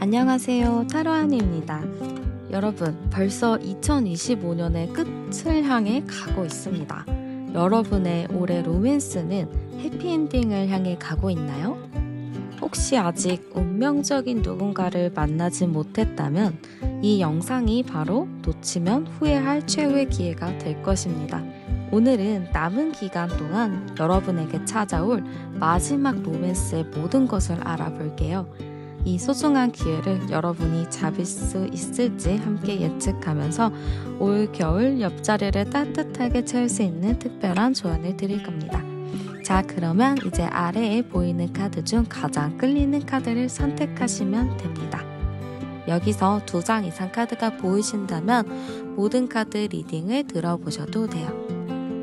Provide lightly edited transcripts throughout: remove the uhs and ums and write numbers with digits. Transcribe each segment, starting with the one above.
안녕하세요. 타로안입니다. 여러분, 벌써 2025년의 끝을 향해 가고 있습니다. 여러분의 올해 로맨스는 해피엔딩을 향해 가고 있나요? 혹시 아직 운명적인 누군가를 만나지 못했다면 이 영상이 바로 놓치면 후회할 최후의 기회가 될 것입니다. 오늘은 남은 기간 동안 여러분에게 찾아올 마지막 로맨스의 모든 것을 알아볼게요. 이 소중한 기회를 여러분이 잡을 수 있을지 함께 예측하면서 올 겨울 옆자리를 따뜻하게 채울 수 있는 특별한 조언을 드릴 겁니다. 자, 그러면 이제 아래에 보이는 카드 중 가장 끌리는 카드를 선택하시면 됩니다. 여기서 2장 이상 카드가 보이신다면 모든 카드 리딩을 들어보셔도 돼요.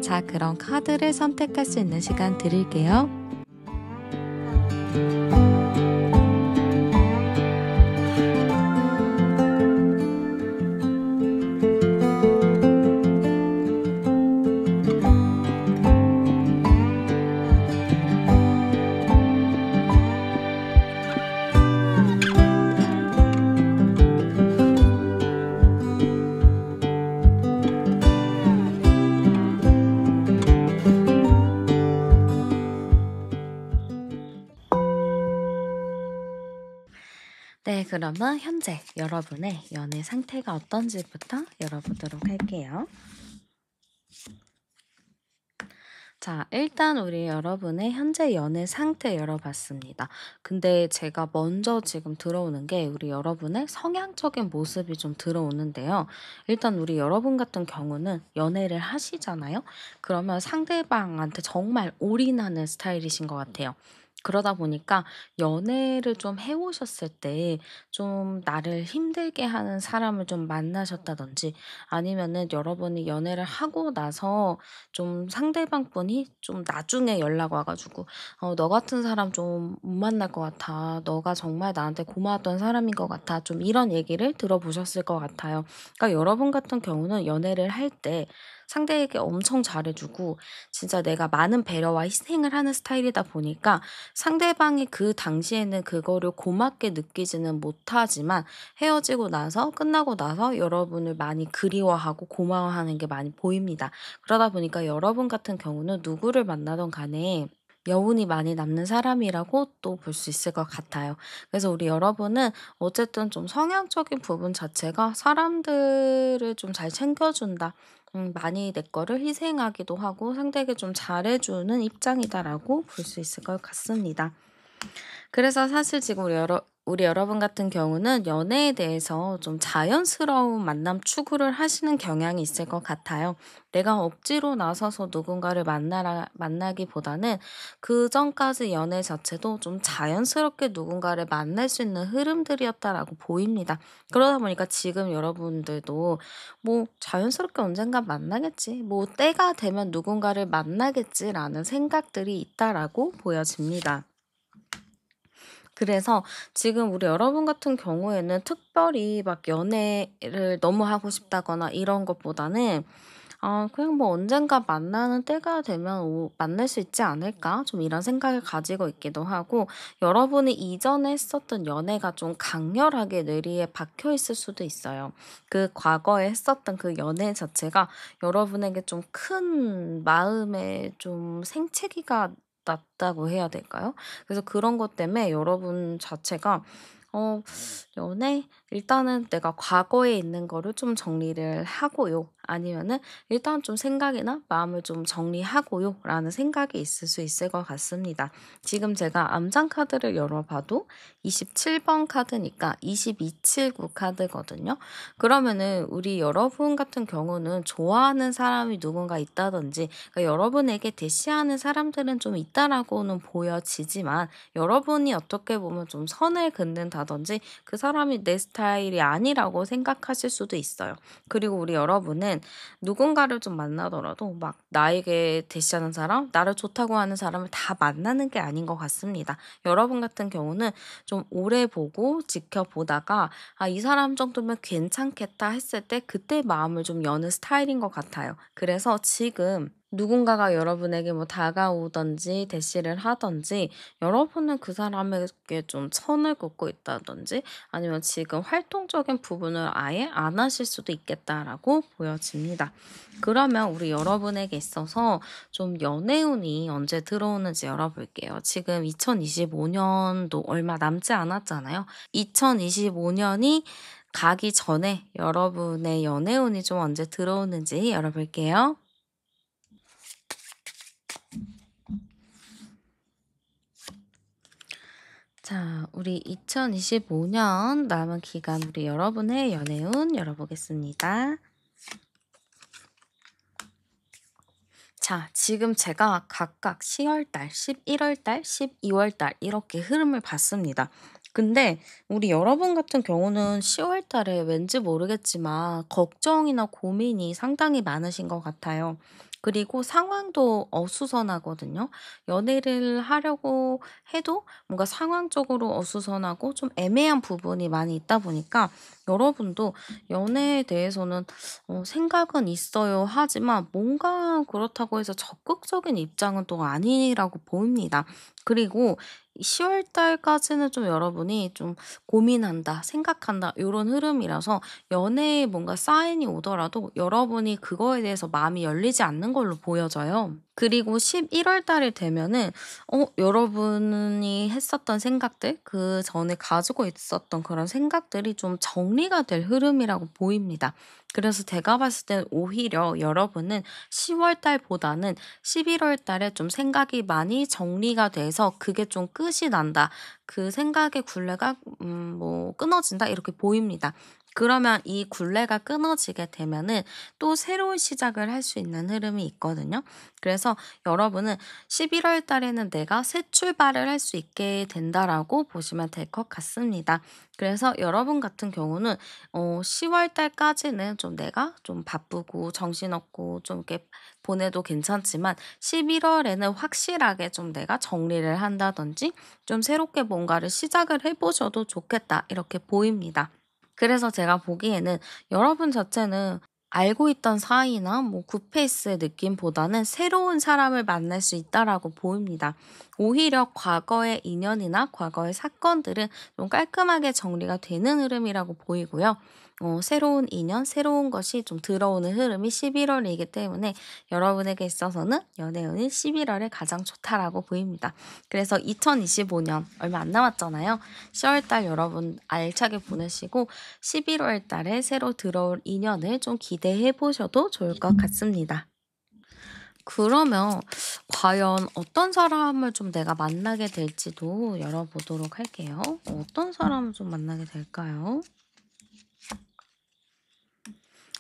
자, 그럼 카드를 선택할 수 있는 시간 드릴게요. 네, 그러면 현재 여러분의 연애 상태가 어떤지부터 열어보도록 할게요. 자, 일단 우리 여러분의 현재 연애 상태 열어봤습니다. 근데 제가 먼저 지금 들어오는 게 우리 여러분의 성향적인 모습이 좀 들어오는데요. 일단 우리 여러분 같은 경우는 연애를 하시잖아요. 그러면 상대방한테 정말 올인하는 스타일이신 것 같아요. 그러다 보니까 연애를 좀 해오셨을 때 좀 나를 힘들게 하는 사람을 좀 만나셨다든지 아니면은 여러분이 연애를 하고 나서 좀 상대방 분이 좀 나중에 연락 와 가지고 "너 같은 사람 좀 못 만날 것 같아. 너가 정말 나한테 고마웠던 사람인 것 같아." 좀 이런 얘기를 들어보셨을 것 같아요. 그러니까 여러분 같은 경우는 연애를 할 때 상대에게 엄청 잘해 주고 진짜 내가 많은 배려와 희생을 하는 스타일이다 보니까 상대방이 그 당시에는 그거를 고맙게 느끼지는 못하지만 헤어지고 나서 끝나고 나서 여러분을 많이 그리워하고 고마워하는 게 많이 보입니다. 그러다 보니까 여러분 같은 경우는 누구를 만나든 간에 여운이 많이 남는 사람이라고 또 볼 수 있을 것 같아요. 그래서 우리 여러분은 어쨌든 좀 성향적인 부분 자체가 사람들을 좀 잘 챙겨준다. 많이 내 거를 희생하기도 하고 상대에게 좀 잘해주는 입장이다라고 볼 수 있을 것 같습니다. 그래서 사실 지금 우리 여러분 같은 경우는 연애에 대해서 좀 자연스러운 만남 추구를 하시는 경향이 있을 것 같아요. 내가 억지로 나서서 누군가를 만나기보다는 그 전까지 연애 자체도 좀 자연스럽게 누군가를 만날 수 있는 흐름들이었다라고 보입니다. 그러다 보니까 지금 여러분들도 뭐 자연스럽게 언젠가 만나겠지, 뭐 때가 되면 누군가를 만나겠지라는 생각들이 있다라고 보여집니다. 그래서 지금 우리 여러분 같은 경우에는 특별히 막 연애를 너무 하고 싶다거나 이런 것보다는 그냥 뭐 '언젠가 만나는 때가 되면 만날 수 있지 않을까?' 좀 이런 생각을 가지고 있기도 하고 여러분이 이전에 했었던 연애가 좀 강렬하게 뇌리에 박혀 있을 수도 있어요. 그 과거에 했었던 그 연애 자체가 여러분에게 좀 큰 마음에 좀 생채기가 났다고 해야 될까요? 그래서 그런 것 때문에 여러분 자체가 어 연애 일단은 내가 과거에 있는 거를 좀 정리를 하고요. 아니면은 일단 좀 생각이나 마음을 좀 정리하고요라는 생각이 있을 수 있을 것 같습니다. 지금 제가 암장 카드를 열어봐도 27번 카드니까 2279 카드거든요. 그러면은 우리 여러분 같은 경우는 좋아하는 사람이 누군가 있다든지 그러니까 여러분에게 대시하는 사람들은 좀 있다라고는 보여지지만 여러분이 어떻게 보면 좀 선을 긋는다든지 그 사람이 내 스타일이 아니라고 생각하실 수도 있어요. 그리고 우리 여러분은 누군가를 좀 만나더라도 막 나에게 대시하는 사람, 나를 좋다고 하는 사람을 다 만나는 게 아닌 것 같습니다. 여러분 같은 경우는 좀 오래 보고 지켜보다가 이 사람 정도면 괜찮겠다 했을 때 그때 마음을 좀 여는 스타일인 것 같아요. 그래서 지금 누군가가 여러분에게 뭐 다가오든지 대시를 하든지 여러분은 그 사람에게 좀 선을 긋고 있다든지 아니면 지금 활동적인 부분을 아예 안 하실 수도 있겠다라고 보여집니다. 그러면 우리 여러분에게 있어서 좀 연애운이 언제 들어오는지 열어볼게요. 지금 2025년도 얼마 남지 않았잖아요. 2025년이 가기 전에 여러분의 연애운이 좀 언제 들어오는지 열어볼게요. 자, 우리 2025년 남은 기간 우리 여러분의 연애운 열어보겠습니다. 자, 지금 제가 각각 10월달, 11월달, 12월달 이렇게 흐름을 봤습니다. 근데 우리 여러분 같은 경우는 10월달에 왠지 모르겠지만 걱정이나 고민이 상당히 많으신 것 같아요. 그리고 상황도 어수선하거든요. 연애를 하려고 해도 뭔가 상황적으로 어수선하고 좀 애매한 부분이 많이 있다 보니까 여러분도 연애에 대해서는 생각은 있어요 하지만 뭔가 그렇다고 해서 적극적인 입장은 또 아니라고 보입니다. 그리고 10월 달까지는 좀 여러분이 좀 고민한다, 생각한다 요런 흐름이라서 연애에 뭔가 사인이 오더라도 여러분이 그거에 대해서 마음이 열리지 않는 걸로 보여져요. 그리고 11월 달이 되면은 여러분이 했었던 생각들, 그전에 가지고 있었던 그런 생각들이 좀 정리가 될 흐름이라고 보입니다. 그래서 제가 봤을 때는 오히려 여러분은 10월 달보다는 11월 달에 좀 생각이 많이 정리가 돼서 그게 좀 끝이 난다. 그 생각의 굴레가 뭐 끊어진다 이렇게 보입니다. 그러면 이 굴레가 끊어지게 되면은 또 새로운 시작을 할 수 있는 흐름이 있거든요. 그래서 여러분은 11월 달에는 내가 새 출발을 할 수 있게 된다라고 보시면 될 것 같습니다. 그래서 여러분 같은 경우는 10월 달까지는 좀 내가 좀 바쁘고 정신없고 좀 이렇게 보내도 괜찮지만 11월에는 확실하게 좀 내가 정리를 한다든지 좀 새롭게 뭔가를 시작을 해 보셔도 좋겠다 이렇게 보입니다. 그래서 제가 보기에는 여러분 자체는 알고 있던 사이나 뭐 굿페이스의 느낌보다는 새로운 사람을 만날 수 있다라고 보입니다. 오히려 과거의 인연이나 과거의 사건들은 좀 깔끔하게 정리가 되는 흐름이라고 보이고요. 새로운 인연, 새로운 것이 좀 들어오는 흐름이 11월이기 때문에 여러분에게 있어서는 연애운이 11월에 가장 좋다라고 보입니다. 그래서 2025년 얼마 안 남았잖아요. 10월 달 여러분 알차게 보내시고 11월 달에 새로 들어올 인연을 좀 기대해 보셔도 좋을 것 같습니다. 그러면 과연 어떤 사람을 좀 내가 만나게 될지도 열어보도록 할게요. 어떤 사람을 좀 만나게 될까요?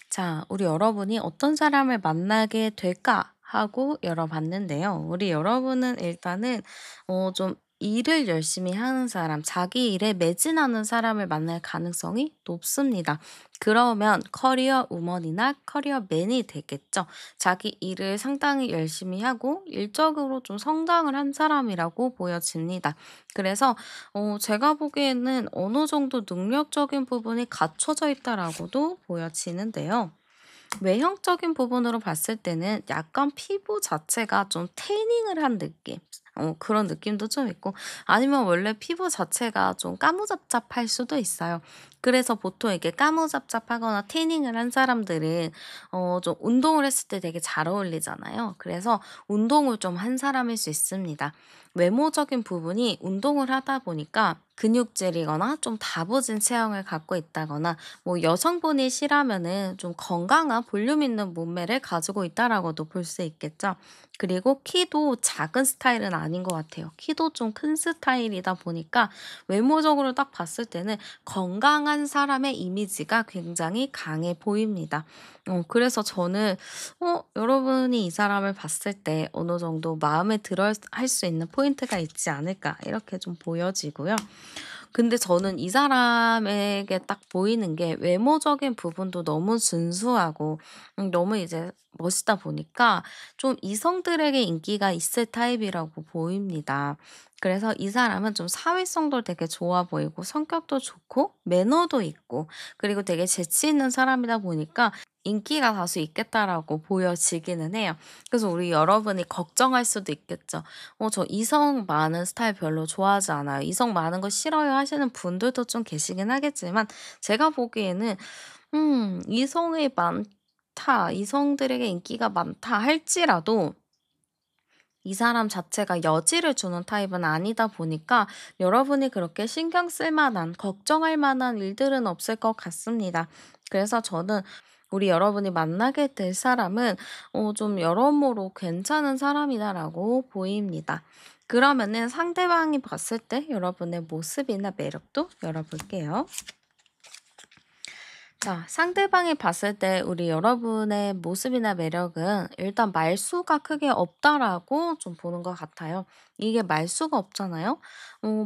자, 우리 여러분이 어떤 사람을 만나게 될까 하고 열어봤는데요. 우리 여러분은 일단은 좀 일을 열심히 하는 사람, 자기 일에 매진하는 사람을 만날 가능성이 높습니다. 그러면 커리어 우먼이나 커리어 맨이 되겠죠. 자기 일을 상당히 열심히 하고 일적으로 좀 성장을 한 사람이라고 보여집니다. 그래서 제가 보기에는 어느 정도 능력적인 부분이 갖춰져 있다라고도 보여지는데요. 외형적인 부분으로 봤을 때는 약간 피부 자체가 좀 태닝을 한 느낌. 그런 느낌도 좀 있고 아니면 원래 피부 자체가 좀 까무잡잡할 수도 있어요. 그래서 보통 이렇게 까무잡잡하거나 태닝을 한 사람들은 좀 운동을 했을 때 되게 잘 어울리잖아요. 그래서 운동을 좀 한 사람일 수 있습니다. 외모적인 부분이 운동을 하다 보니까 근육질이거나 좀 다부진 체형을 갖고 있다거나 뭐 여성분이 시라면은 좀 건강한 볼륨 있는 몸매를 가지고 있다라고도 볼 수 있겠죠. 그리고 키도 작은 스타일은 아닌 것 같아요. 키도 좀 큰 스타일이다 보니까 외모적으로 딱 봤을 때는 건강한 사람의 이미지가 굉장히 강해 보입니다. 그래서 저는 여러분이 이 사람을 봤을 때 어느 정도 마음에 들어 할 수 있는 포인트가 있지 않을까 이렇게 좀 보여지고요. 근데 저는 이 사람에게 딱 보이는 게 외모적인 부분도 너무 준수하고 너무 이제 멋있다 보니까 좀 이성들에게 인기가 있을 타입이라고 보입니다. 그래서 이 사람은 좀 사회성도 되게 좋아 보이고 성격도 좋고 매너도 있고 그리고 되게 재치 있는 사람이다 보니까 인기가 다수 있겠다라고 보여지기는 해요. 그래서 우리 여러분이 걱정할 수도 있겠죠. 저 이성 많은 스타일 별로 좋아하지 않아요. 이성 많은 거 싫어요 하시는 분들도 좀 계시긴 하겠지만 제가 보기에는 이성이 많다, 이성들에게 인기가 많다 할지라도 이 사람 자체가 여지를 주는 타입은 아니다 보니까 여러분이 그렇게 신경 쓸 만한, 걱정할 만한 일들은 없을 것 같습니다. 그래서 저는 우리 여러분이 만나게 될 사람은 좀 여러모로 괜찮은 사람이다라고 보입니다. 그러면은 상대방이 봤을 때 여러분의 모습이나 매력도 열어볼게요. 자, 상대방이 봤을 때 우리 여러분의 모습이나 매력은 일단 말수가 크게 없다라고 좀 보는 것 같아요. 이게 말수가 없잖아요.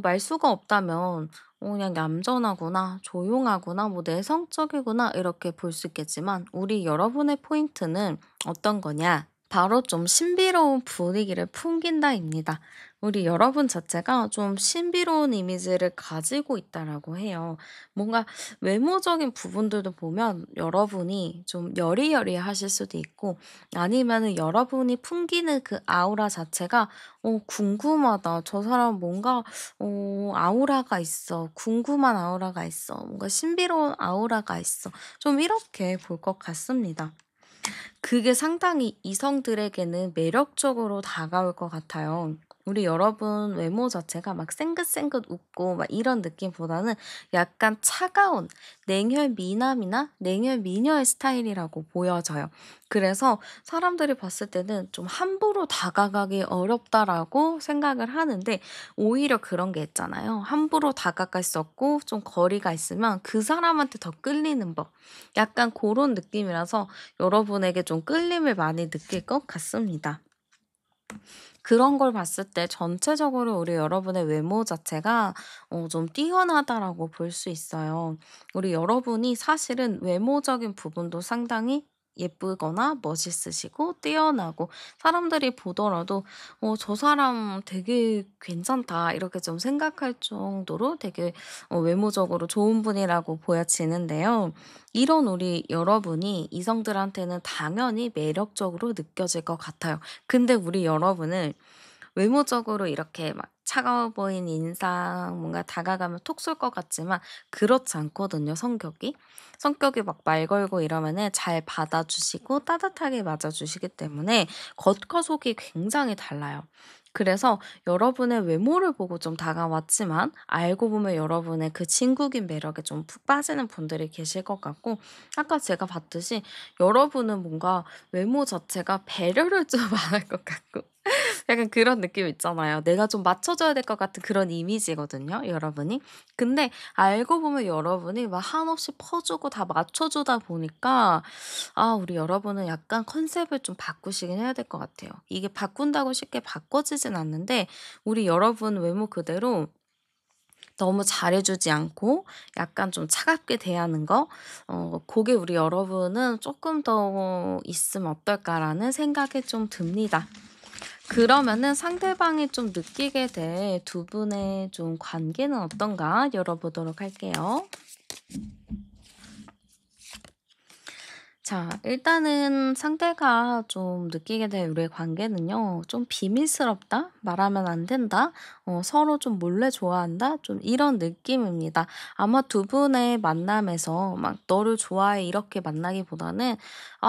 말수가 없다면 그냥 얌전하구나, 조용하구나, 뭐 내성적이구나 이렇게 볼 수 있겠지만 우리 여러분의 포인트는 어떤 거냐? 바로 좀 신비로운 분위기를 풍긴다입니다. 우리 여러분 자체가 좀 신비로운 이미지를 가지고 있다라고 해요. 뭔가 외모적인 부분들도 보면 여러분이 좀 여리여리하실 수도 있고 아니면은 여러분이 풍기는 그 아우라 자체가 궁금하다. 저 사람 뭔가 아우라가 있어. 궁금한 아우라가 있어. 뭔가 신비로운 아우라가 있어. 좀 이렇게 볼 것 같습니다. 그게 상당히 이성들에게는 매력적으로 다가올 것 같아요. 우리 여러분 외모 자체가 막 생긋생긋 웃고 막 이런 느낌보다는 약간 차가운 냉혈 미남이나 냉혈 미녀의 스타일이라고 보여져요. 그래서 사람들이 봤을 때는 좀 함부로 다가가기 어렵다라고 생각을 하는데 오히려 그런 게 있잖아요. 함부로 다가갈 수 없고 좀 거리가 있으면 그 사람한테 더 끌리는 법. 약간 그런 느낌이라서 여러분에게 좀 끌림을 많이 느낄 것 같습니다. 그런 걸 봤을 때 전체적으로 우리 여러분의 외모 자체가 좀 뛰어나다라고 볼 수 있어요. 우리 여러분이 사실은 외모적인 부분도 상당히 예쁘거나 멋있으시고 뛰어나고 사람들이 보더라도 '저 사람 되게 괜찮다.' 이렇게 좀 생각할 정도로 되게 외모적으로 좋은 분이라고 보여지는데요. 이런 우리 여러분이 이성들한테는 당연히 매력적으로 느껴질 것 같아요. 근데 우리 여러분은 외모적으로 이렇게 막 차가워 보이는 인상, 뭔가 다가가면 톡 쏠 것 같지만 그렇지 않거든요, 성격이. 성격이 막 말 걸고 이러면은 잘 받아주시고 따뜻하게 맞아주시기 때문에 겉과 속이 굉장히 달라요. 그래서 여러분의 외모를 보고 좀 다가왔지만 알고 보면 여러분의 그 친구긴 매력에 좀 푹 빠지는 분들이 계실 것 같고 아까 제가 봤듯이 여러분은 뭔가 외모 자체가 배려를 좀 안 할 것 같고 약간 그런 느낌 있잖아요. 내가 좀 맞춰줘야 될 것 같은 그런 이미지거든요, 여러분이. 근데 알고 보면 여러분이 막 한없이 퍼주고 다 맞춰주다 보니까 우리 여러분은 약간 컨셉을 좀 바꾸시긴 해야 될 것 같아요. 이게 바꾼다고 쉽게 바꿔지진 않는데 우리 여러분 외모 그대로 너무 잘해주지 않고 약간 좀 차갑게 대하는 거 그게 우리 여러분은 조금 더 있으면 어떨까라는 생각이 좀 듭니다. 그러면은 상대방이 좀 느끼게 될 두 분의 좀 관계는 어떤가 열어보도록 할게요. 자, 일단은 상대가 좀 느끼게 될 우리의 관계는요, 좀 비밀스럽다? 말하면 안 된다? 서로 좀 몰래 좋아한다? 좀 이런 느낌입니다. 아마 두 분의 만남에서 막 너를 좋아해 이렇게 만나기보다는,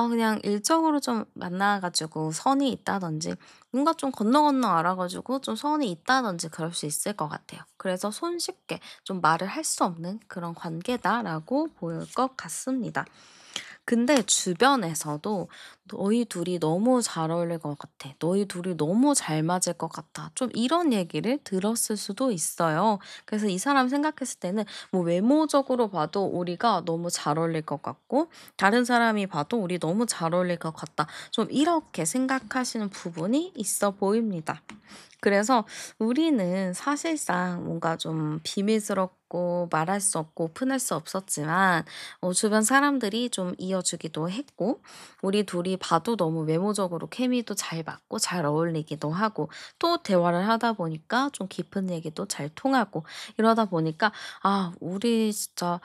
그냥 일적으로 좀 만나가지고 선이 있다든지, 뭔가 좀 건너 알아가지고 좀 선이 있다든지 그럴 수 있을 것 같아요. 그래서 손쉽게 좀 말을 할 수 없는 그런 관계다라고 보일 것 같습니다. 근데 주변에서도 "너희 둘이 너무 잘 어울릴 것 같아. 너희 둘이 너무 잘 맞을 것 같아." 좀 이런 얘기를 들었을 수도 있어요. 그래서 이 사람 생각했을 때는 뭐 외모적으로 봐도 우리가 너무 잘 어울릴 것 같고 다른 사람이 봐도 '우리 너무 잘 어울릴 것 같다.' 좀 이렇게 생각하시는 부분이 있어 보입니다. 그래서 우리는 사실상 뭔가 좀 비밀스럽고 없고 말할 수 없고 오픈할 수 없었지만 주변 사람들이 좀 이어주기도 했고 우리 둘이 봐도 너무 외모적으로 케미도 잘 맞고 잘 어울리기도 하고 또 대화를 하다 보니까 좀 깊은 얘기도 잘 통하고 이러다 보니까 '아 우리 진짜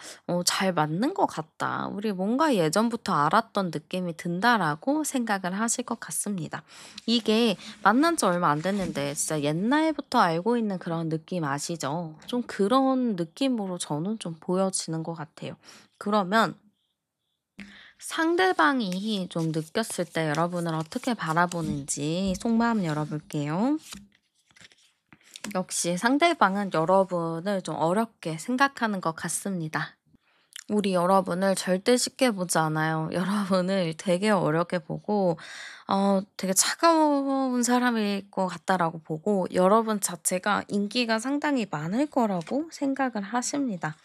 잘 맞는 것 같다. 우리 뭔가 예전부터 알았던 느낌이 든다.'라고 생각을 하실 것 같습니다. 이게 만난 지 얼마 안 됐는데 진짜 옛날부터 알고 있는 그런 느낌 아시죠? 좀 그런 느낌으로 저는 좀 보여지는 것 같아요. 그러면 상대방이 좀 느꼈을 때 여러분을 어떻게 바라보는지 속마음 열어볼게요. 역시 상대방은 여러분을 좀 어렵게 생각하는 것 같습니다. 우리 여러분을 절대 쉽게 보지 않아요. 여러분을 되게 어렵게 보고 되게 차가운 사람일 것 같다라고 보고 여러분 자체가 인기가 상당히 많을 거라고 생각을 하십니다.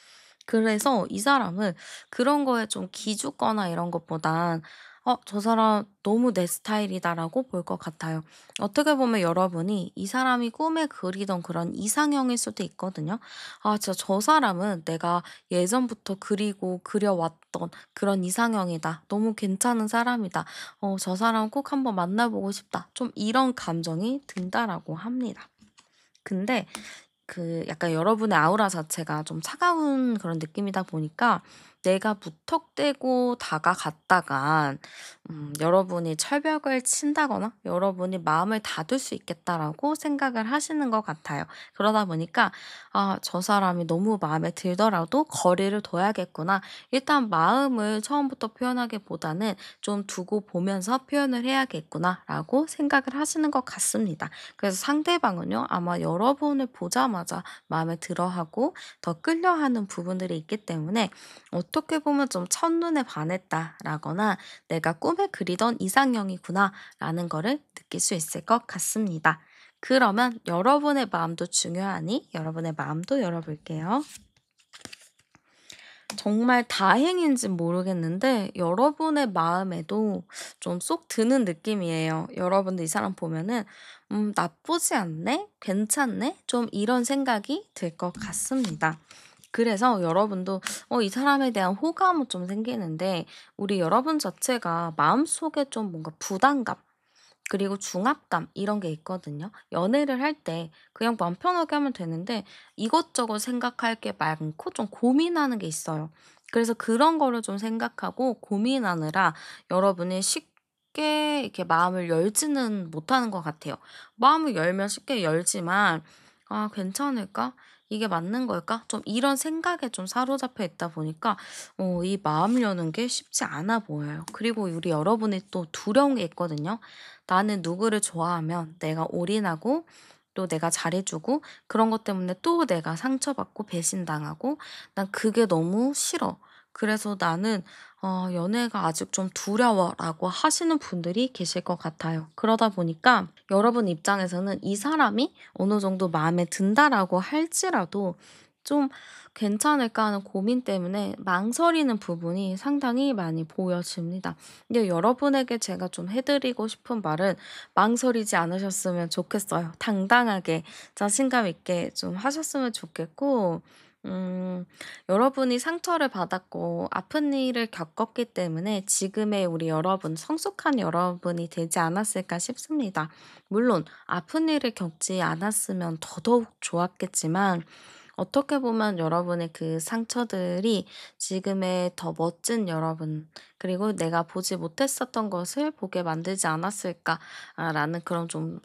그래서 이 사람은 그런 거에 좀 기죽거나 이런 것보단 '저 사람 너무 내 스타일이다.'라고 볼 것 같아요. 어떻게 보면 여러분이 이 사람이 꿈에 그리던 그런 이상형일 수도 있거든요. '아 진짜 저 사람은 내가 예전부터 그리고 그려왔던 그런 이상형이다. 너무 괜찮은 사람이다. 저 사람 꼭 한번 만나 보고 싶다.' 좀 이런 감정이 든다라고 합니다. 근데 약간 여러분의 아우라 자체가 좀 차가운 그런 느낌이다 보니까 내가 무턱대고 다가갔다간 여러분이 철벽을 친다거나 여러분이 마음을 닫을 수 있겠다라고 생각을 하시는 것 같아요. 그러다 보니까 '아 저 사람이 너무 마음에 들더라도 거리를 둬야겠구나. 일단 마음을 처음부터 표현하기보다는 좀 두고 보면서 표현을 해야겠구나.'라고 생각을 하시는 것 같습니다. 그래서 상대방은요 아마 여러분을 보자마자 마음에 들어하고 더 끌려하는 부분들이 있기 때문에 어떻게 보면 좀 첫눈에 반했다라거나 '내가 꿈에 그리던 이상형이구나.'라는 거를 느낄 수 있을 것 같습니다. 그러면 여러분의 마음도 중요하니 여러분의 마음도 열어볼게요. 정말 다행인진 모르겠는데 여러분의 마음에도 좀 쏙 드는 느낌이에요. 여러분도 이 사람 보면은 '나쁘지 않네? 괜찮네?' 좀 이런 생각이 들 것 같습니다. 그래서 여러분도 이 사람에 대한 호감은 좀 생기는데 우리 여러분 자체가 마음속에 좀 뭔가 부담감 그리고 중압감 이런 게 있거든요. 연애를 할 때 그냥 마음 편하게 하면 되는데 이것저것 생각할 게 많고 좀 고민하는 게 있어요. 그래서 그런 거를 좀 생각하고 고민하느라 여러분이 쉽게 이렇게 마음을 열지는 못하는 것 같아요. 마음을 열면 쉽게 열지만 '아 괜찮을까? 이게 맞는 걸까?' 좀 이런 생각에 좀 사로잡혀 있다 보니까 이 마음 여는 게 쉽지 않아 보여요. 그리고 우리 여러분이 또 두려운 게 있거든요. 나는 누구를 좋아하면 내가 올인하고 또 내가 잘해 주고 그런 것 때문에 또 내가 상처받고 배신당하고 난 그게 너무 싫어. 그래서 나는 연애가 아직 좀 두려워라고 하시는 분들이 계실 것 같아요. 그러다 보니까 여러분 입장에서는 이 사람이 어느 정도 마음에 든다라고 할지라도 좀 '괜찮을까.' 하는 고민 때문에 망설이는 부분이 상당히 많이 보여집니다. 근데 여러분에게 제가 좀 해 드리고 싶은 말은 망설이지 않으셨으면 좋겠어요. 당당하게 자신감 있게 좀 하셨으면 좋겠고 여러분이 상처를 받았고 아픈 일을 겪었기 때문에 지금의 우리 여러분, 성숙한 여러분이 되지 않았을까 싶습니다. 물론 아픈 일을 겪지 않았으면 더더욱 좋았겠지만 어떻게 보면 여러분의 그 상처들이 지금의 더 멋진 여러분, 그리고 내가 보지 못했었던 것을 보게 만들지 않았을까라는 그런 좀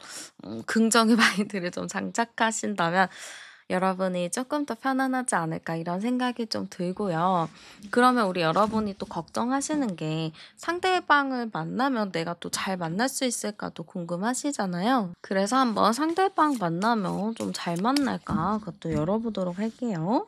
긍정의 마인드를 좀 장착하신다면 여러분이 조금 더 편안하지 않을까 이런 생각이 좀 들고요. 그러면 우리 여러분이 또 걱정하시는 게 상대방을 만나면 내가 또 잘 만날 수 있을까도 궁금하시잖아요. 그래서 한번 상대방 만나면 좀 잘 만날까 그것도 열어보도록 할게요.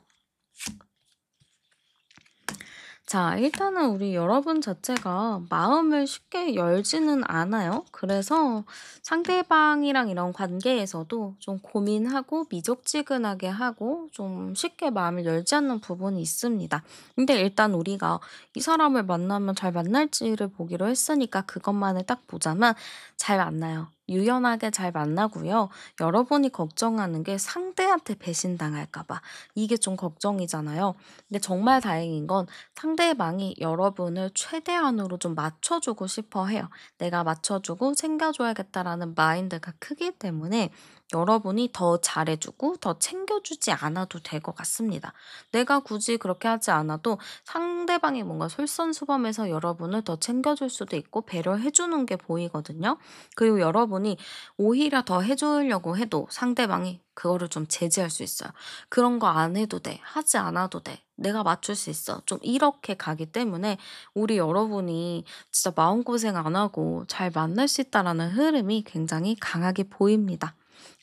자, 일단은 우리 여러분 자체가 마음을 쉽게 열지는 않아요. 그래서 상대방이랑 이런 관계에서도 좀 고민하고 미적지근하게 하고 좀 쉽게 마음을 열지 않는 부분이 있습니다. 근데 일단 우리가 이 사람을 만나면 잘 만날지를 보기로 했으니까 그것만을 딱 보자면 잘 만나요. 유연하게 잘 만나고요. 여러분이 걱정하는 게 상대한테 배신당할까 봐. 이게 좀 걱정이잖아요. 근데 정말 다행인 건 상대방이 여러분을 최대한으로 좀 맞춰주고 싶어 해요. 내가 맞춰주고 챙겨줘야겠다라는 마인드가 크기 때문에 여러분이 더 잘해주고 더 챙겨주지 않아도 될 것 같습니다. 내가 굳이 그렇게 하지 않아도 상대방이 뭔가 솔선수범해서 여러분을 더 챙겨줄 수도 있고 배려해주는 게 보이거든요. 그리고 여러분이 오히려 더 해주려고 해도 상대방이 그거를 좀 제지할 수 있어요. 그런 거 안 해도 돼. 하지 않아도 돼. 내가 맞출 수 있어. 좀 이렇게 가기 때문에 우리 여러분이 진짜 마음고생 안 하고 잘 만날 수 있다라는 흐름이 굉장히 강하게 보입니다.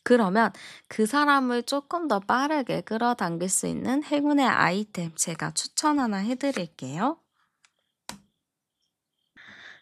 그러면 그 사람을 조금 더 빠르게 끌어당길 수 있는 행운의 아이템 제가 추천 하나 해 드릴게요.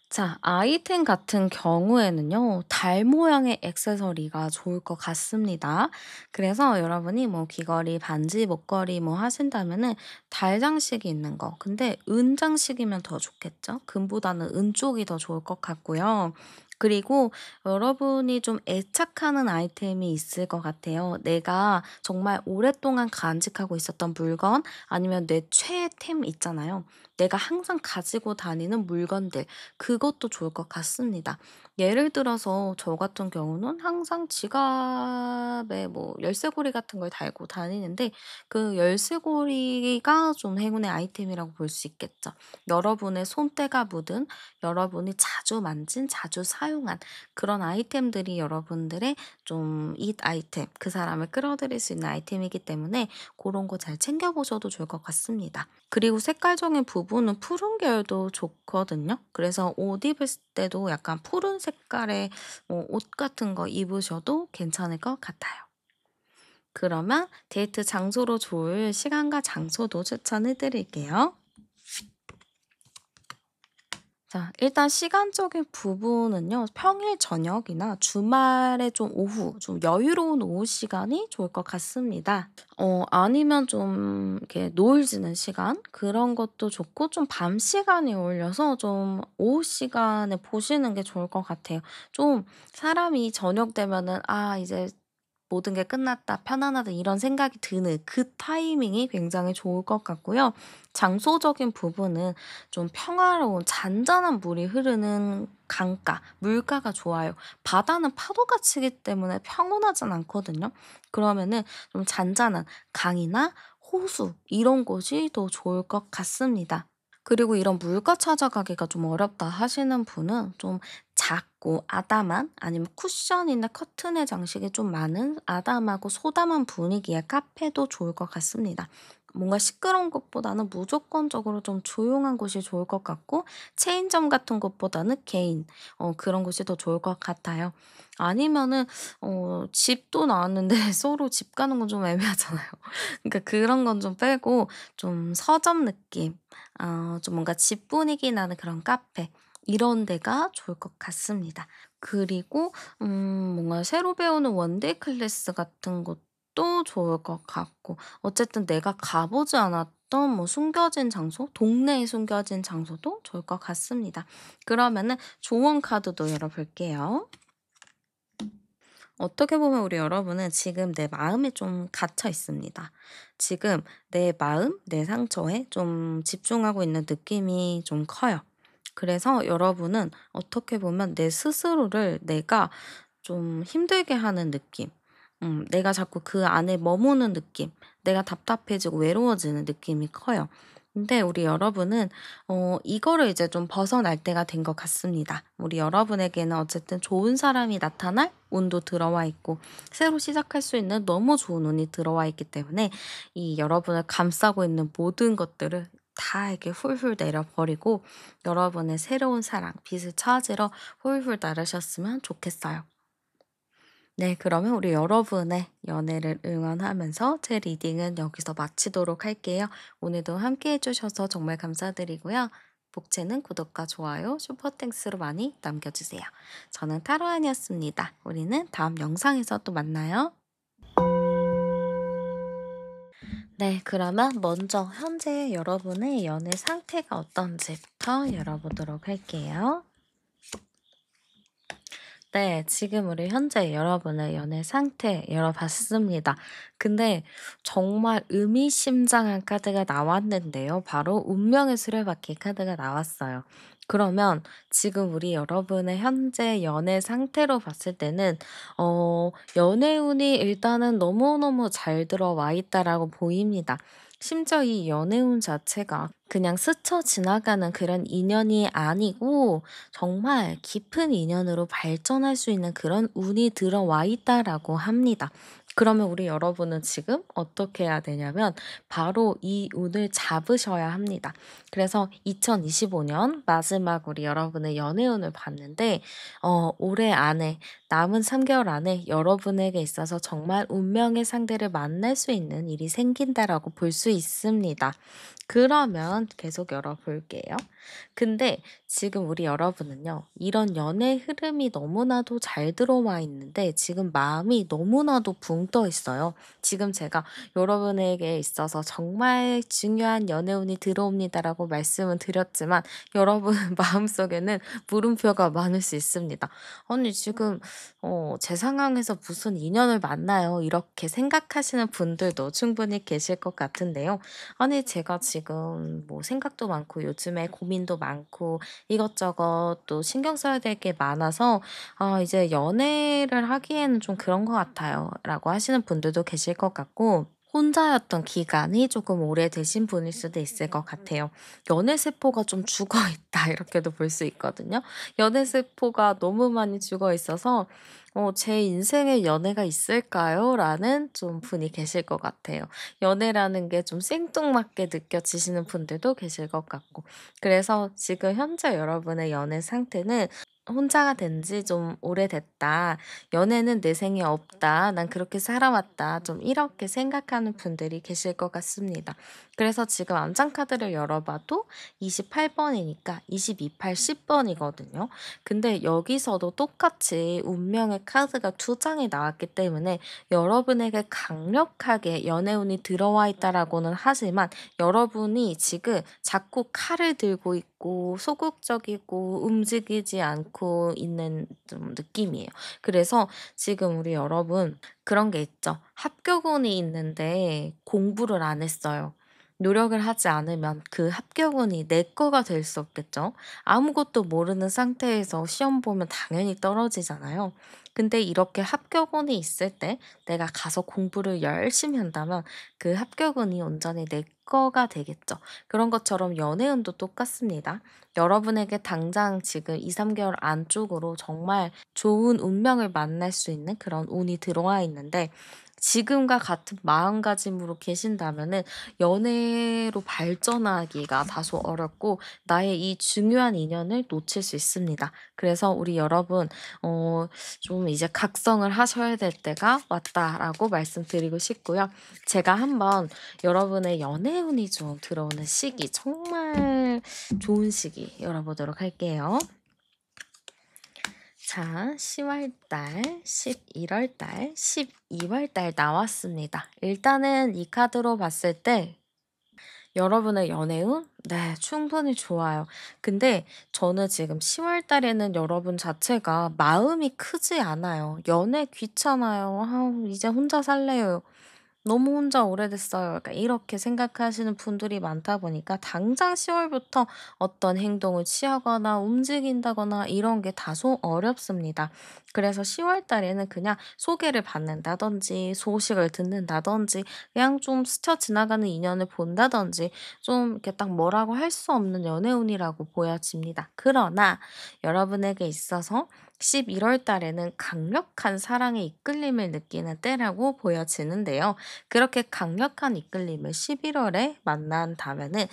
자, 아이템 같은 경우에는요, 달 모양의 액세서리가 좋을 것 같습니다. 그래서 여러분이 뭐 귀걸이, 반지, 목걸이 뭐 하신다면은 달 장식이 있는 거. 근데 은 장식이면 더 좋겠죠? 금보다는 은 쪽이 더 좋을 것 같고요. 그리고 여러분이 좀 애착하는 아이템이 있을 것 같아요. 내가 정말 오랫동안 간직하고 있었던 물건 아니면 내 최애템 있잖아요. 내가 항상 가지고 다니는 물건들. 그것도 좋을 것 같습니다. 예를 들어서 저 같은 경우는 항상 지갑에 뭐 열쇠고리 같은 걸 달고 다니는데 그 열쇠고리가 좀 행운의 아이템이라고 볼 수 있겠죠. 여러분의 손때가 묻은 여러분이 자주 만진 자주 사용한 그런 아이템들이 여러분들의 좀 이 아이템 그 사람을 끌어들일 수 있는 아이템이기 때문에 그런 거 잘 챙겨 보셔도 좋을 것 같습니다. 그리고 색깔적인 부분은 푸른 계열도 좋거든요. 그래서 옷 입을 때도 약간 푸른 색깔의 옷 같은 거 입으셔도 괜찮을 것 같아요. 그러면 데이트 장소로 좋을 시간과 장소도 추천해 드릴게요. 자, 일단 시간적인 부분은요. 평일 저녁이나 주말에 좀 오후, 좀 여유로운 오후 시간이 좋을 것 같습니다. 아니면 좀 이렇게 노을 지는 시간 그런 것도 좋고 좀 밤 시간이 어울려서 좀 오후 시간에 보시는 게 좋을 것 같아요. 좀 사람이 저녁 되면은 '아 이제 모든 게 끝났다. 편안하다.' 이런 생각이 드는 그 타이밍이 굉장히 좋을 것 같고요. 장소적인 부분은 좀 평화로운 잔잔한 물이 흐르는 강가, 물가가 좋아요. 바다는 파도가 치기 때문에 평온하진 않거든요. 그러면은 좀 잔잔한 강이나 호수 이런 곳이 더 좋을 것 같습니다. 그리고 이런 물가 찾아가기가 좀 어렵다 하시는 분은 좀 작고 아담한 아니면 쿠션이나 커튼의 장식이 좀 많은 아담하고 소담한 분위기의 카페도 좋을 것 같습니다. 뭔가 시끄러운 곳보다는 무조건적으로 좀 조용한 곳이 좋을 것 같고 체인점 같은 곳보다는 개인 그런 곳이 더 좋을 것 같아요. 아니면은 집도 나왔는데 서로 집 가는 건 좀 애매하잖아요. 그러니까 그런 건 좀 빼고 좀 서점 느낌 좀 뭔가 집 분위기 나는 그런 카페 이런 데가 좋을 것 같습니다. 그리고 뭔가 새로 배우는 원데이 클래스 같은 것도 좋을 것 같고 어쨌든 내가 가 보지 않았던 뭐 숨겨진 장소, 동네에 숨겨진 장소도 좋을 것 같습니다. 그러면은 조언 카드도 열어 볼게요. 어떻게 보면 우리 여러분은 지금 내 마음에 좀 갇혀 있습니다. 지금 내 마음, 내 상처에 좀 집중하고 있는 느낌이 좀 커요. 그래서 여러분은 어떻게 보면 내 스스로를 내가 좀 힘들게 하는 느낌, 내가 자꾸 그 안에 머무는 느낌, 내가 답답해지고 외로워지는 느낌이 커요. 근데 우리 여러분은 이거를 이제 좀 벗어날 때가 된 것 같습니다. 우리 여러분에게는 어쨌든 좋은 사람이 나타날 운도 들어와 있고 새로 시작할 수 있는 너무 좋은 운이 들어와 있기 때문에 이 여러분을 감싸고 있는 모든 것들을 다 이렇게 훌훌 내려버리고 여러분의 새로운 사랑, 빛을 찾으러 훌훌 나르셨으면 좋겠어요. 네, 그러면 우리 여러분의 연애를 응원하면서 제 리딩은 여기서 마치도록 할게요. 오늘도 함께 해주셔서 정말 감사드리고요. 복채는 구독과 좋아요, 슈퍼땡스로 많이 남겨주세요. 저는 타로안이었습니다. 우리는 다음 영상에서 또 만나요. 네, 그러면 먼저 현재 여러분의 연애 상태가 어떤지부터 열어보도록 할게요. 네. 지금 우리 현재 여러분의 연애 상태 열어봤습니다. 근데 정말 의미심장한 카드가 나왔는데요. 바로 운명의 수레바퀴 카드가 나왔어요. 그러면 지금 우리 여러분의 현재 연애 상태로 봤을 때는 연애운이 일단은 너무너무 잘 들어와 있다라고 보입니다. 심지어 이 연애운 자체가 그냥 스쳐 지나가는 그런 인연이 아니고 정말 깊은 인연으로 발전할 수 있는 그런 운이 들어와 있다라고 합니다. 그러면 우리 여러분은 지금 어떻게 해야 되냐면 바로 이 운을 잡으셔야 합니다. 그래서 2025년 마지막 우리 여러분의 연애운을 봤는데 올해 안에 남은 3개월 안에 여러분에게 있어서 정말 운명의 상대를 만날 수 있는 일이 생긴다라고 볼 수 있습니다. 그러면 계속 열어볼게요. 근데 지금 우리 여러분은요, 이런 연애 흐름이 너무나도 잘 들어와 있는데 지금 마음이 너무나도 붕 떠 있어요. 지금 제가 여러분에게 있어서 정말 중요한 연애운이 들어옵니다라고 말씀은 드렸지만 여러분 마음속에는 물음표가 많을 수 있습니다. 아니, 지금 제 상황에서 무슨 인연을 만나요? 이렇게 생각하시는 분들도 충분히 계실 것 같은데요. 아니, 제가 지금 뭐 생각도 많고 요즘에 고민도 많고 이것저것 또 신경 써야 될 게 많아서 이제 연애를 하기에는 좀 그런 것 같아요. 라고 하시는 분들도 계실 것 같고, 혼자였던 기간이 조금 오래되신 분일 수도 있을 것 같아요. 연애 세포가 좀 죽어 있다. 이렇게도 볼 수 있거든요. 연애 세포가 너무 많이 죽어 있어서 제 인생에 연애가 있을까요? 라는 좀 분이 계실 것 같아요. 연애라는 게 좀 생뚱맞게 느껴지시는 분들도 계실 것 같고. 그래서 지금 현재 여러분의 연애 상태는 혼자가 된 지 좀 오래됐다. 연애는 내 생에 없다. 난 그렇게 살아왔다. 좀 이렇게 생각하는 분들이 계실 것 같습니다. 그래서 지금 암장 카드를 열어봐도 28번이니까 22, 8, 10번이거든요. 근데 여기서도 똑같이 운명의 카드가 두 장이 나왔기 때문에 여러분에게 강력하게 연애운이 들어와 있다라고는 하지만 여러분이 지금 자꾸 칼을 들고 있고 소극적이고 움직이지 않고 있는 좀 느낌이에요. 그래서 지금 우리 여러분 그런 게 있죠. 합격운이 있는데 공부를 안 했어요. 노력을 하지 않으면 그 합격운이 내 거가 될 수 없겠죠. 아무것도 모르는 상태에서 시험 보면 당연히 떨어지잖아요. 근데 이렇게 합격운이 있을 때 내가 가서 공부를 열심히 한다면 그 합격운이 온전히 내 거가 되겠죠. 그런 것처럼 연애운도 똑같습니다. 여러분에게 당장 지금 2-3개월 안쪽으로 정말 좋은 운명을 만날 수 있는 그런 운이 들어와 있는데 지금과 같은 마음가짐으로 계신다면은 연애로 발전하기가 다소 어렵고 나의 이 중요한 인연을 놓칠 수 있습니다. 그래서 우리 여러분 좀 이제 각성을 하셔야 될 때가 왔다라고 말씀드리고 싶고요. 제가 한번 여러분의 연애운이 좀 들어오는 시기, 정말 좋은 시기 열어보도록 할게요. 자, 10월 달, 11월 달, 12월 달 나왔습니다. 일단은 이 카드로 봤을 때 여러분의 연애운? 네, 충분히 좋아요. 근데 저는 지금 10월 달에는 여러분 자체가 마음이 크지 않아요. 연애 귀찮아요. 이제 혼자 살래요. 너무 혼자 오래됐어요. 약간 이렇게 생각하시는 분들이 많다 보니까 당장 10월부터 어떤 행동을 취하거나 움직인다거나 이런 게 다소 어렵습니다. 그래서 10월 달에는 그냥 소개를 받는다든지 소식을 듣는다든지 그냥 좀 스쳐 지나가는 인연을 본다든지 좀 이렇게 딱 뭐라고 할 수 없는 연애운이라고 보여집니다. 그러나 여러분에게 있어서 11월 달에는 강력한 사랑의 이끌림을 느끼는 때라고 보여지는데요. 그렇게 강력한 이끌림을 11월에 만난다면은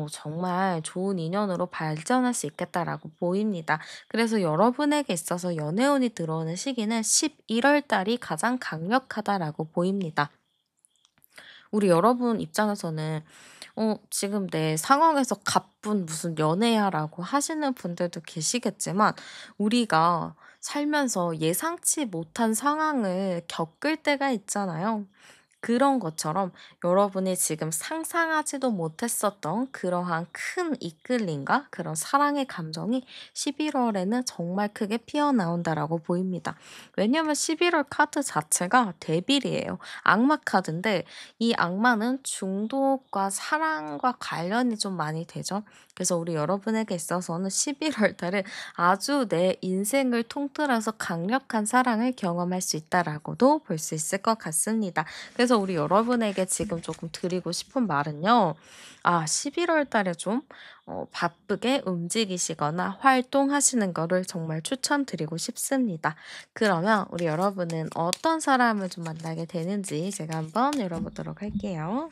정말 좋은 인연으로 발전할 수 있겠다라고 보입니다. 그래서 여러분에게 있어서 연애운이 들어오는 시기는 11월 달이 가장 강력하다라고 보입니다. 우리 여러분 입장에서는 지금 내 상황에서 가쁜 무슨 연애야라고 하시는 분들도 계시겠지만 우리가 살면서 예상치 못한 상황을 겪을 때가 있잖아요. 그런 것처럼 여러분이 지금 상상하지도 못했었던 그러한 큰 이끌림과 그런 사랑의 감정이 11월에는 정말 크게 피어나온다라고 보입니다. 왜냐면 11월 카드 자체가 데빌이에요. 악마 카드인데 이 악마는 중독과 사랑과 관련이 좀 많이 되죠. 그래서 우리 여러분에게 있어서는 11월 달은 아주 내 인생을 통틀어서 강력한 사랑을 경험할 수 있다라고도 볼 수 있을 것 같습니다. 그래서 우리 여러분에게 지금 조금 드리고 싶은 말은요. 11월 달에 좀 바쁘게 움직이시거나 활동하시는 거를 정말 추천드리고 싶습니다. 그러면 우리 여러분은 어떤 사람을 좀 만나게 되는지 제가 한번 열어보도록 할게요.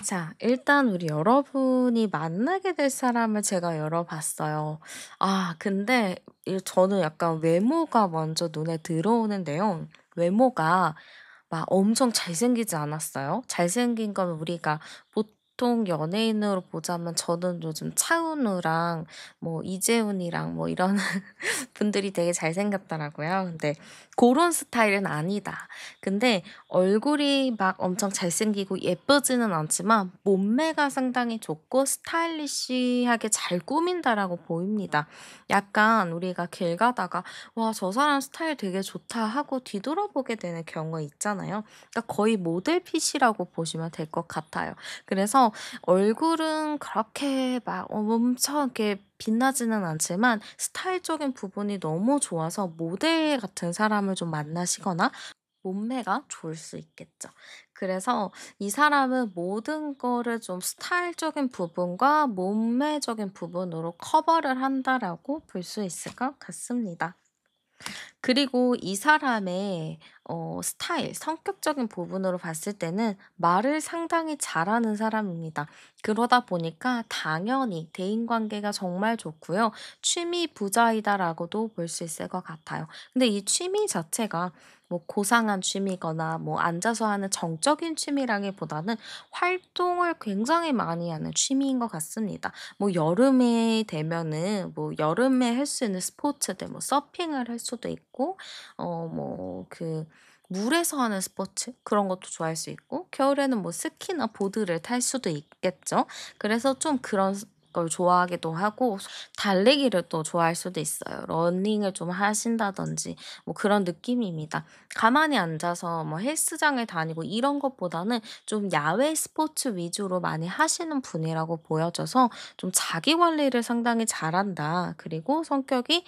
자, 일단 우리 여러분이 만나게 될 사람을 제가 열어봤어요. 근데 저는 약간 외모가 먼저 눈에 들어오는데요. 외모가 막 엄청 잘생기지 않았어요. 잘생긴 건 우리가 보통 연예인으로 보자면 저는 요즘 차은우랑 뭐 이재훈이랑 뭐 이런 분들이 되게 잘생겼더라고요. 근데 그런 스타일은 아니다. 근데 얼굴이 막 엄청 잘생기고 예쁘지는 않지만 몸매가 상당히 좋고 스타일리시하게 잘 꾸민다라고 보입니다. 약간 우리가 길 가다가 '와 저 사람 스타일 되게 좋다.' 하고 뒤돌아보게 되는 경우 있잖아요. 그러니까 거의 모델핏이라고 보시면 될 것 같아요. 그래서 얼굴은 그렇게 막 엄청 이렇게 빛나지는 않지만 스타일적인 부분이 너무 좋아서 모델 같은 사람을 좀 만나시거나 몸매가 좋을 수 있겠죠. 그래서 이 사람은 모든 거를 좀 스타일적인 부분과 몸매적인 부분으로 커버를 한다라고 볼 수 있을 것 같습니다. 그리고 이 사람의 스타일, 성격적인 부분으로 봤을 때는 말을 상당히 잘하는 사람입니다. 그러다 보니까 당연히 대인관계가 정말 좋고요. 취미 부자이다라고도 볼 수 있을 것 같아요. 근데 이 취미 자체가 뭐 고상한 취미거나 뭐 앉아서 하는 정적인 취미라기보다는 활동을 굉장히 많이 하는 취미인 것 같습니다. 뭐 여름에 되면은 뭐 여름에 할 수 있는 스포츠들 뭐 서핑을 할 수도 있고 물에서 하는 스포츠 그런 것도 좋아할 수 있고 겨울에는 뭐 스키나 보드를 탈 수도 있겠죠. 그래서 좀 그런 걸 좋아하기도 하고 달리기를 또 좋아할 수도 있어요. 러닝을 좀 하신다든지 뭐 그런 느낌입니다. 가만히 앉아서 뭐 헬스장을 다니고 이런 것보다는 좀 야외 스포츠 위주로 많이 하시는 분이라고 보여져서 좀 자기 관리를 상당히 잘한다. 그리고 성격이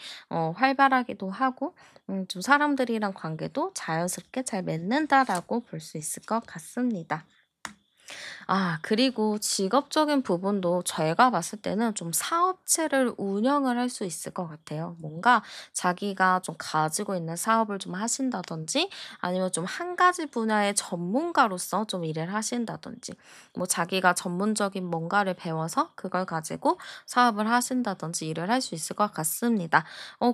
활발하기도 하고 좀 사람들이랑 관계도 자연스럽게 잘 맺는다라고 볼 수 있을 것 같습니다. 그리고 직업적인 부분도 제가 봤을 때는 좀 사업체를 운영을 할 수 있을 것 같아요. 뭔가 자기가 좀 가지고 있는 사업을 좀 하신다든지 아니면 좀 한 가지 분야의 전문가로서 좀 일을 하신다든지 뭐 자기가 전문적인 뭔가를 배워서 그걸 가지고 사업을 하신다든지 일을 할 수 있을 것 같습니다.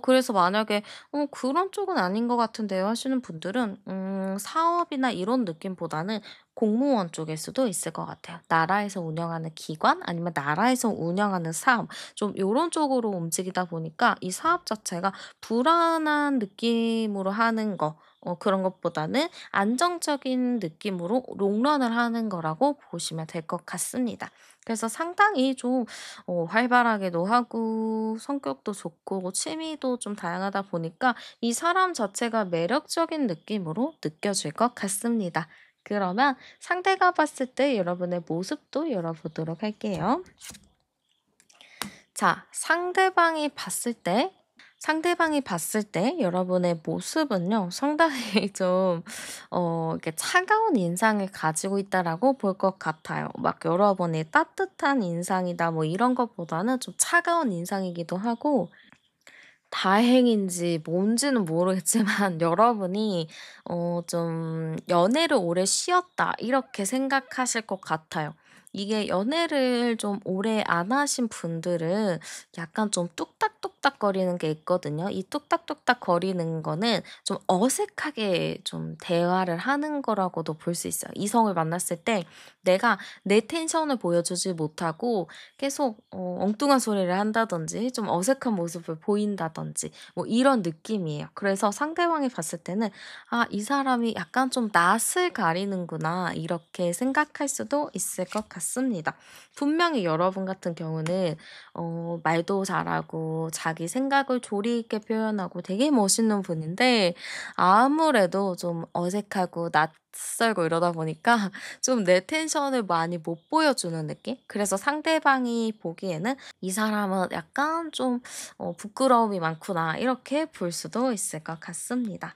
그래서 만약에 그런 쪽은 아닌 것 같은데요 하시는 분들은 사업이나 이런 느낌보다는 공무원 쪽일 수도 있을 것 같아요. 나라에서 운영하는 기관 아니면 나라에서 운영하는 사업 좀 요런 쪽으로 움직이다 보니까 이 사업 자체가 불안한 느낌으로 하는 거 그런 것보다는 안정적인 느낌으로 롱런을 하는 거라고 보시면 될 것 같습니다. 그래서 상당히 좀 활발하기도 하고 성격도 좋고 취미도 좀 다양하다 보니까 이 사람 자체가 매력적인 느낌으로 느껴질 것 같습니다. 그러면 상대가 봤을 때 여러분의 모습도 열어보도록 할게요. 자, 상대방이 봤을 때 여러분의 모습은요, 상당히 좀, 이렇게 차가운 인상을 가지고 있다라고 볼 것 같아요. 막 여러분이 따뜻한 인상이다, 뭐 이런 것보다는 좀 차가운 인상이기도 하고, 다행인지 뭔지는 모르겠지만 여러분이 좀 '연애를 오래 쉬었다.' 이렇게 생각하실 것 같아요. 이게 연애를 좀 오래 안 하신 분들은 약간 좀 뚝딱뚝딱거리는 게 있거든요. 이 뚝딱뚝딱거리는 거는 좀 어색하게 좀 대화를 하는 거라고도 볼 수 있어요. 이성을 만났을 때 내가 내 텐션을 보여주지 못하고 계속 엉뚱한 소리를 한다든지 좀 어색한 모습을 보인다든지 뭐 이런 느낌이에요. 그래서 상대방이 봤을 때는 '아 이 사람이 약간 좀 낯을 가리는구나.' 이렇게 생각할 수도 있을 것 같습니다. 분명히 여러분 같은 경우는 말도 잘하고 자기 생각을 조리 있게 표현하고 되게 멋있는 분인데 아무래도 좀 어색하고 낯설고 이러다 보니까 좀 내 텐션을 많이 못 보여주는 느낌? 그래서 상대방이 보기에는 '이 사람은 약간 좀 부끄러움이 많구나.' 이렇게 볼 수도 있을 것 같습니다.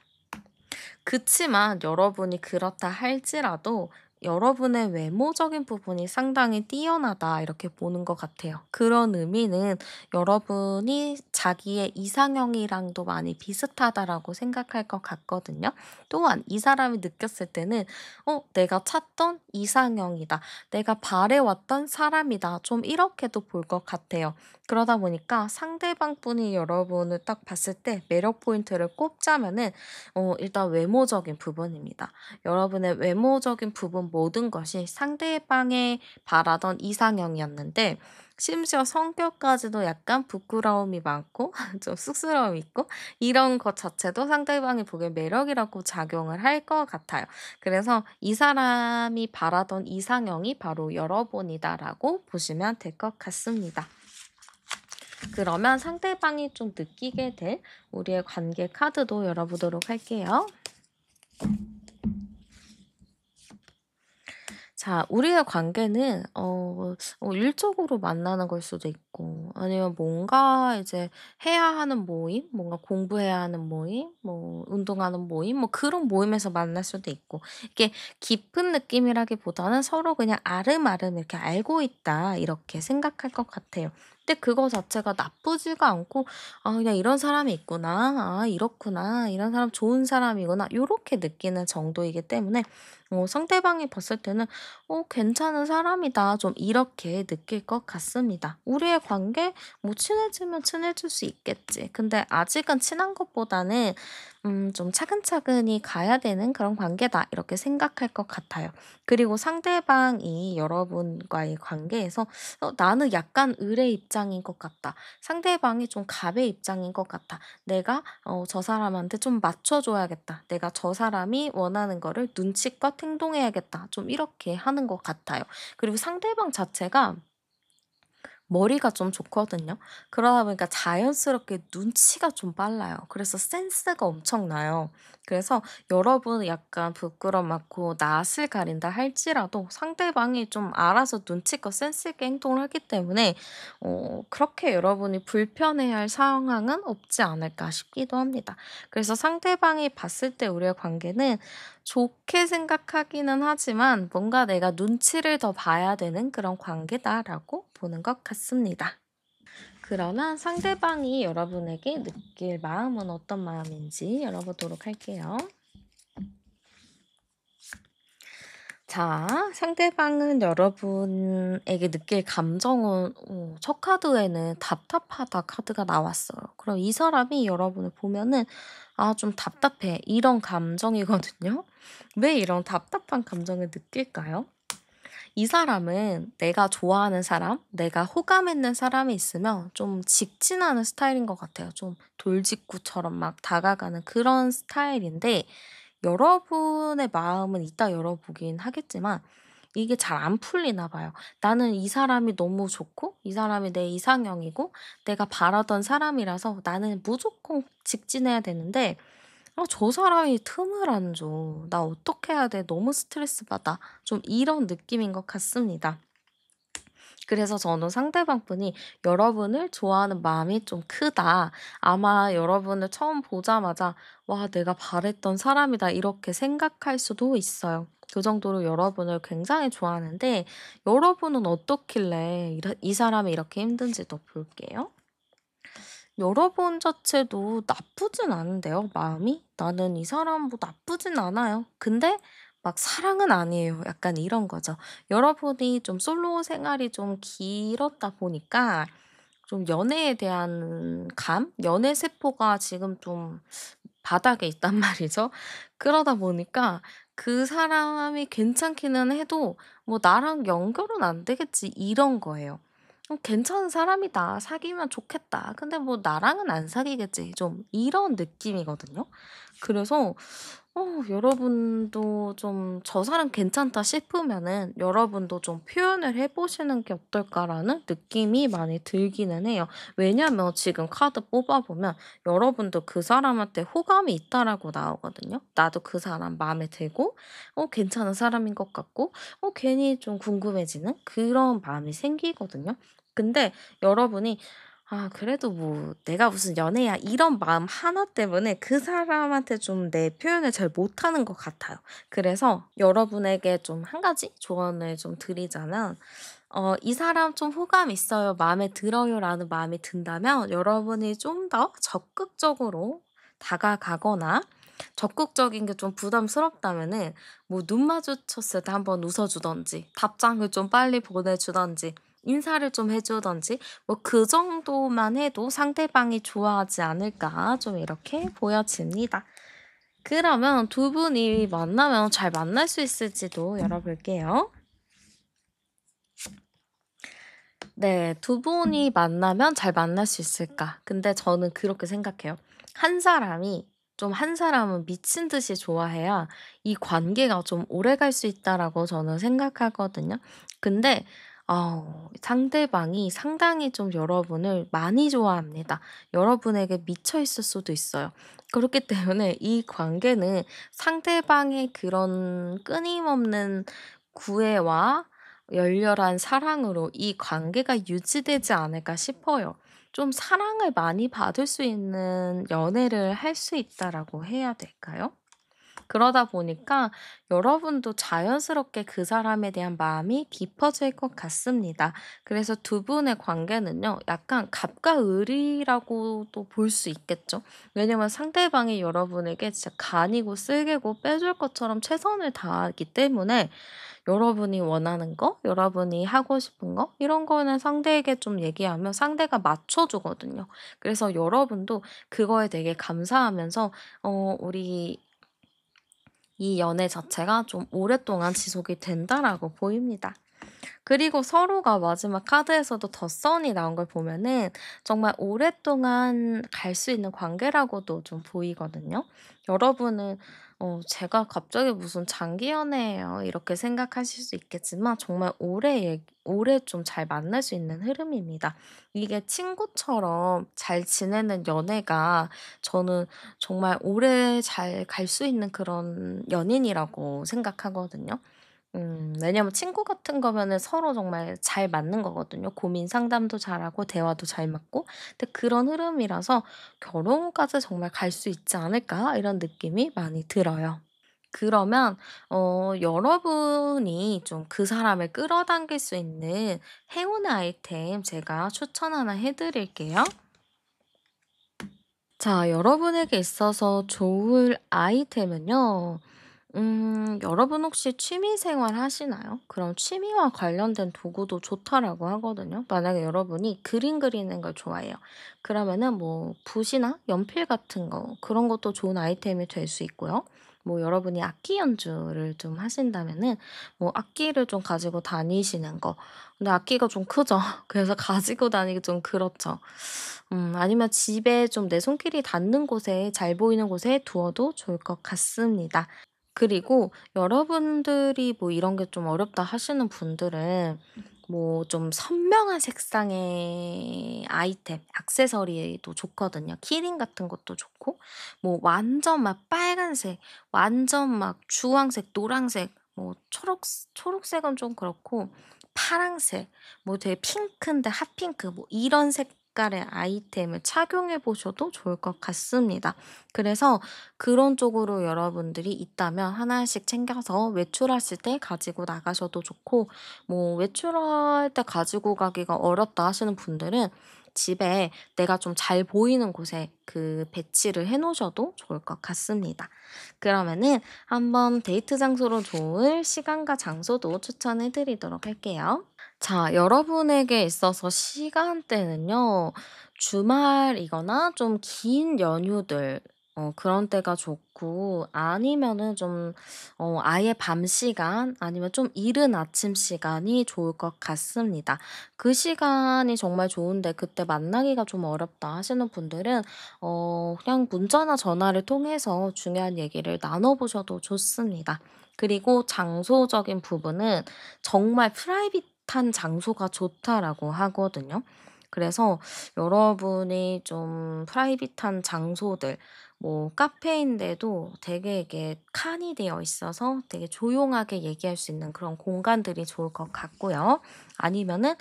그치만 여러분이 그렇다 할지라도 여러분의 외모적인 부분이 상당히 뛰어나다 이렇게 보는 것 같아요. 그런 의미는 여러분이 자기의 이상형이랑도 많이 비슷하다라고 생각할 것 같거든요. 또한 이 사람이 느꼈을 때는 내가 찾던 이상형이다. 내가 바래왔던 사람이다. 좀 이렇게도 볼 것 같아요. 그러다 보니까 상대방 분이 여러분을 딱 봤을 때 매력 포인트를 꼽자면은 일단 외모적인 부분입니다. 여러분의 외모적인 부분 모든 것이 상대방의 바라던 이상형이었는데 심지어 성격까지도 약간 부끄러움이 많고 좀 쑥스러움이 있고 이런 것 자체도 상대방이 보기엔 매력이라고 작용을 할 것 같아요. 그래서 이 사람이 바라던 이상형이 바로 여러분이다라고 보시면 될 것 같습니다. 그러면 상대방이 좀 느끼게 될 우리의 관계 카드도 열어보도록 할게요. 자, 우리의 관계는 일적으로 만나는 걸 수도 있고 아니면 뭔가 이제 해야 하는 모임, 뭔가 공부해야 하는 모임, 뭐 운동하는 모임, 뭐 그런 모임에서 만날 수도 있고 이게 깊은 느낌이라기보다는 서로 그냥 아름아름 이렇게 알고 있다 이렇게 생각할 것 같아요. 근데 그거 자체가 나쁘지가 않고 '아 그냥 이런 사람이 있구나. 아 이렇구나. 이런 사람 좋은 사람이구나.' 요렇게 느끼는 정도이기 때문에 상대방이 봤을 때는 괜찮은 사람이다.' 좀 이렇게 느낄 것 같습니다. 우리의 관계 뭐 친해지면 친해질 수 있겠지. 근데 아직은 친한 것보다는 '좀 차근차근히 가야 되는 그런 관계다.' 이렇게 생각할 것 같아요. 그리고 상대방이 여러분과의 관계에서 '나는 약간 을의 입장인 것 같다. 상대방이 좀 갑의 입장인 것 같아. 내가 저 사람한테 좀 맞춰 줘야겠다. 내가 저 사람이 원하는 거를 눈치껏 행동해야겠다.' 좀 이렇게 하는 것 같아요. 그리고 상대방 자체가 머리가 좀 좋거든요. 그러다 보니까 자연스럽게 눈치가 좀 빨라요. 그래서 센스가 엄청나요. 그래서 여러분은 약간 부끄럼 많고 낯을 가린다 할지라도 상대방이 좀 알아서 눈치껏 센스 있게 행동을 하기 때문에 그렇게 여러분이 불편해할 상황은 없지 않을까 싶기도 합니다. 그래서 상대방이 봤을 때 우리의 관계는 좋게 생각하기는 하지만 뭔가 내가 눈치를 더 봐야 되는 그런 관계다라고 보는 것 같습니다. 그러면 상대방이 여러분에게 느낄 마음은 어떤 마음인지 열어보도록 할게요. 자, 상대방은 여러분에게 느낄 감정은 첫 카드에는 답답하다 카드가 나왔어요. 그럼 이 사람이 여러분을 보면은 '아 좀 답답해.' 이런 감정이거든요. 왜 이런 답답한 감정을 느낄까요? 이 사람은 내가 좋아하는 사람, 내가 호감 있는 사람이 있으면 좀 직진하는 스타일인 것 같아요. 좀 돌직구처럼 막 다가가는 그런 스타일인데 여러분의 마음은 이따 열어보긴 하겠지만 이게 잘 안 풀리나 봐요. 나는 이 사람이 너무 좋고 이 사람이 내 이상형이고 내가 바라던 사람이라서 나는 무조건 직진해야 되는데 저 사람이 틈을 안 줘. 나 어떻게 해야 돼? 너무 스트레스 받아. 좀 이런 느낌인 것 같습니다. 그래서 저는 상대방 분이 여러분을 좋아하는 마음이 좀 크다. 아마 여러분을 처음 보자마자 '와 내가 바랬던 사람이다.' 이렇게 생각할 수도 있어요. 그 정도로 여러분을 굉장히 좋아하는데 여러분은 어떻길래 이 사람이 이렇게 힘든지도 볼게요. 여러분 자체도 나쁘진 않은데요, 마음이? 나는 이 사람 뭐 나쁘진 않아요. 근데 막 사랑은 아니에요. 약간 이런 거죠. 여러분이 좀 솔로 생활이 좀 길었다 보니까 좀 연애에 대한 연애 세포가 지금 좀 바닥에 있단 말이죠. 그러다 보니까 그 사람이 괜찮기는 해도 뭐 '나랑 연결은 안 되겠지.' 이런 거예요. '괜찮은 사람이다. 사귀면 좋겠다. 근데 뭐 나랑은 안 사귀겠지.' 좀 이런 느낌이거든요. 그래서 여러분도 좀 '저 사람 괜찮다.' 싶으면은 여러분도 좀 표현을 해 보시는 게 어떨까라는 느낌이 많이 들기는 해요. 왜냐면 지금 카드 뽑아 보면 여러분도 그 사람한테 호감이 있다라고 나오거든요. 나도 그 사람 마음에 들고 괜찮은 사람인 것 같고 괜히 좀 궁금해지는 그런 마음이 생기거든요. 근데 여러분이 '아 그래도 뭐 내가 무슨 연애야.' 이런 마음 하나 때문에 그 사람한테 좀 내 표현을 잘 못하는 것 같아요. 그래서 여러분에게 좀 한 가지 조언을 좀 드리자면 이 사람 좀 호감 있어요. 마음에 들어요라는 마음이 든다면 여러분이 좀 더 적극적으로 다가가거나 적극적인 게 좀 부담스럽다면은 뭐 눈 마주쳤을 때 한번 웃어 주든지 답장을 좀 빨리 보내 주든지 인사를 좀 해 주든지 뭐 그 정도만 해도 상대방이 좋아하지 않을까 좀 이렇게 보여집니다. 그러면 두 분이 만나면 잘 만날 수 있을지도 열어볼게요. 네. 두 분이 만나면 잘 만날 수 있을까? 근데 저는 그렇게 생각해요. 한 사람은 미친 듯이 좋아해야 이 관계가 좀 오래갈 수 있다라고 저는 생각하거든요. 근데 상대방이 상당히 좀 여러분을 많이 좋아합니다. 여러분에게 미쳐 있을 수도 있어요. 그렇기 때문에 이 관계는 상대방의 그런 끊임없는 구애와 열렬한 사랑으로 이 관계가 유지되지 않을까 싶어요. 좀 사랑을 많이 받을 수 있는 연애를 할 수 있다라고 해야 될까요? 그러다 보니까 여러분도 자연스럽게 그 사람에 대한 마음이 깊어질 것 같습니다. 그래서 두 분의 관계는요, 약간 갑과 을이라고도 볼 수 있겠죠. 왜냐면 상대방이 여러분에게 진짜 간이고 쓸개고 빼줄 것처럼 최선을 다하기 때문에 여러분이 원하는 거, 여러분이 하고 싶은 거, 이런 거는 상대에게 좀 얘기하면 상대가 맞춰주거든요. 그래서 여러분도 그거에 되게 감사하면서, 우리 이 연애 자체가 좀 오랫동안 지속이 된다라고 보입니다. 그리고 서로가 마지막 카드에서도 더 선이 나온 걸 보면은 정말 오랫동안 갈 수 있는 관계라고도 좀 보이거든요. 여러분은 제가 갑자기 무슨 장기 연애예요 이렇게 생각하실 수 있겠지만 정말 오래 좀 잘 만날 수 있는 흐름입니다. 이게 친구처럼 잘 지내는 연애가 저는 정말 오래 잘 갈 수 있는 그런 연인이라고 생각하거든요. 왜냐면 친구 같은 거면은 서로 정말 잘 맞는 거거든요. 고민 상담도 잘하고 대화도 잘 맞고. 근데 그런 흐름이라서 '결혼까지 정말 갈 수 있지 않을까?' 이런 느낌이 많이 들어요. 그러면 여러분이 좀 그 사람을 끌어당길 수 있는 행운의 아이템 제가 추천 하나 해 드릴게요. 자, 여러분에게 있어서 좋을 아이템은요. 여러분 혹시 취미 생활 하시나요? 그럼 취미와 관련된 도구도 좋다라고 하거든요. 만약에 여러분이 그림 그리는 걸 좋아해요. 그러면은 뭐 붓이나 연필 같은 거 그런 것도 좋은 아이템이 될 수 있고요. 뭐 여러분이 악기 연주를 좀 하신다면은 뭐 악기를 좀 가지고 다니시는 거. 근데 악기가 좀 크죠. 그래서 가지고 다니기 좀 그렇죠. 아니면 집에 좀 내 손길이 닿는 곳에 잘 보이는 곳에 두어도 좋을 것 같습니다. 그리고 여러분들이 뭐 이런 게 좀 어렵다 하시는 분들은 뭐 좀 선명한 색상의 아이템, 액세서리도 좋거든요. 키링 같은 것도 좋고, 뭐 완전 막 빨간색, 완전 막 주황색, 노란색, 뭐 초록색은 좀 그렇고, 파랑색, 뭐 되게 핑크인데 핫핑크, 뭐 이런 색깔의 아이템을 착용해 보셔도 좋을 것 같습니다. 그래서 그런 쪽으로 여러분들이 있다면 하나씩 챙겨서 외출하실 때 가지고 나가셔도 좋고 뭐 외출할 때 가지고 가기가 어렵다 하시는 분들은 집에 내가 좀 잘 보이는 곳에 그 배치를 해 놓으셔도 좋을 것 같습니다. 그러면은 한번 데이트 장소로 좋을 시간과 장소도 추천해 드리도록 할게요. 자, 여러분에게 있어서 시간대는요. 주말이거나 좀 긴 연휴들 그런 때가 좋고, 아니면은 좀 아예 밤 시간 아니면 좀 이른 아침 시간이 좋을 것 같습니다. 그 시간이 정말 좋은데 그때 만나기가 좀 어렵다 하시는 분들은 그냥 문자나 전화를 통해서 중요한 얘기를 나눠 보셔도 좋습니다. 그리고 장소적인 부분은 정말 프라이빗한 장소가 좋다라고 하거든요. 그래서 여러분이 좀 프라이빗한 장소들, 뭐 카페인데도 되게 이게 칸이 되어 있어서 되게 조용하게 얘기할 수 있는 그런 공간들이 좋을 것 같고요. 아니면은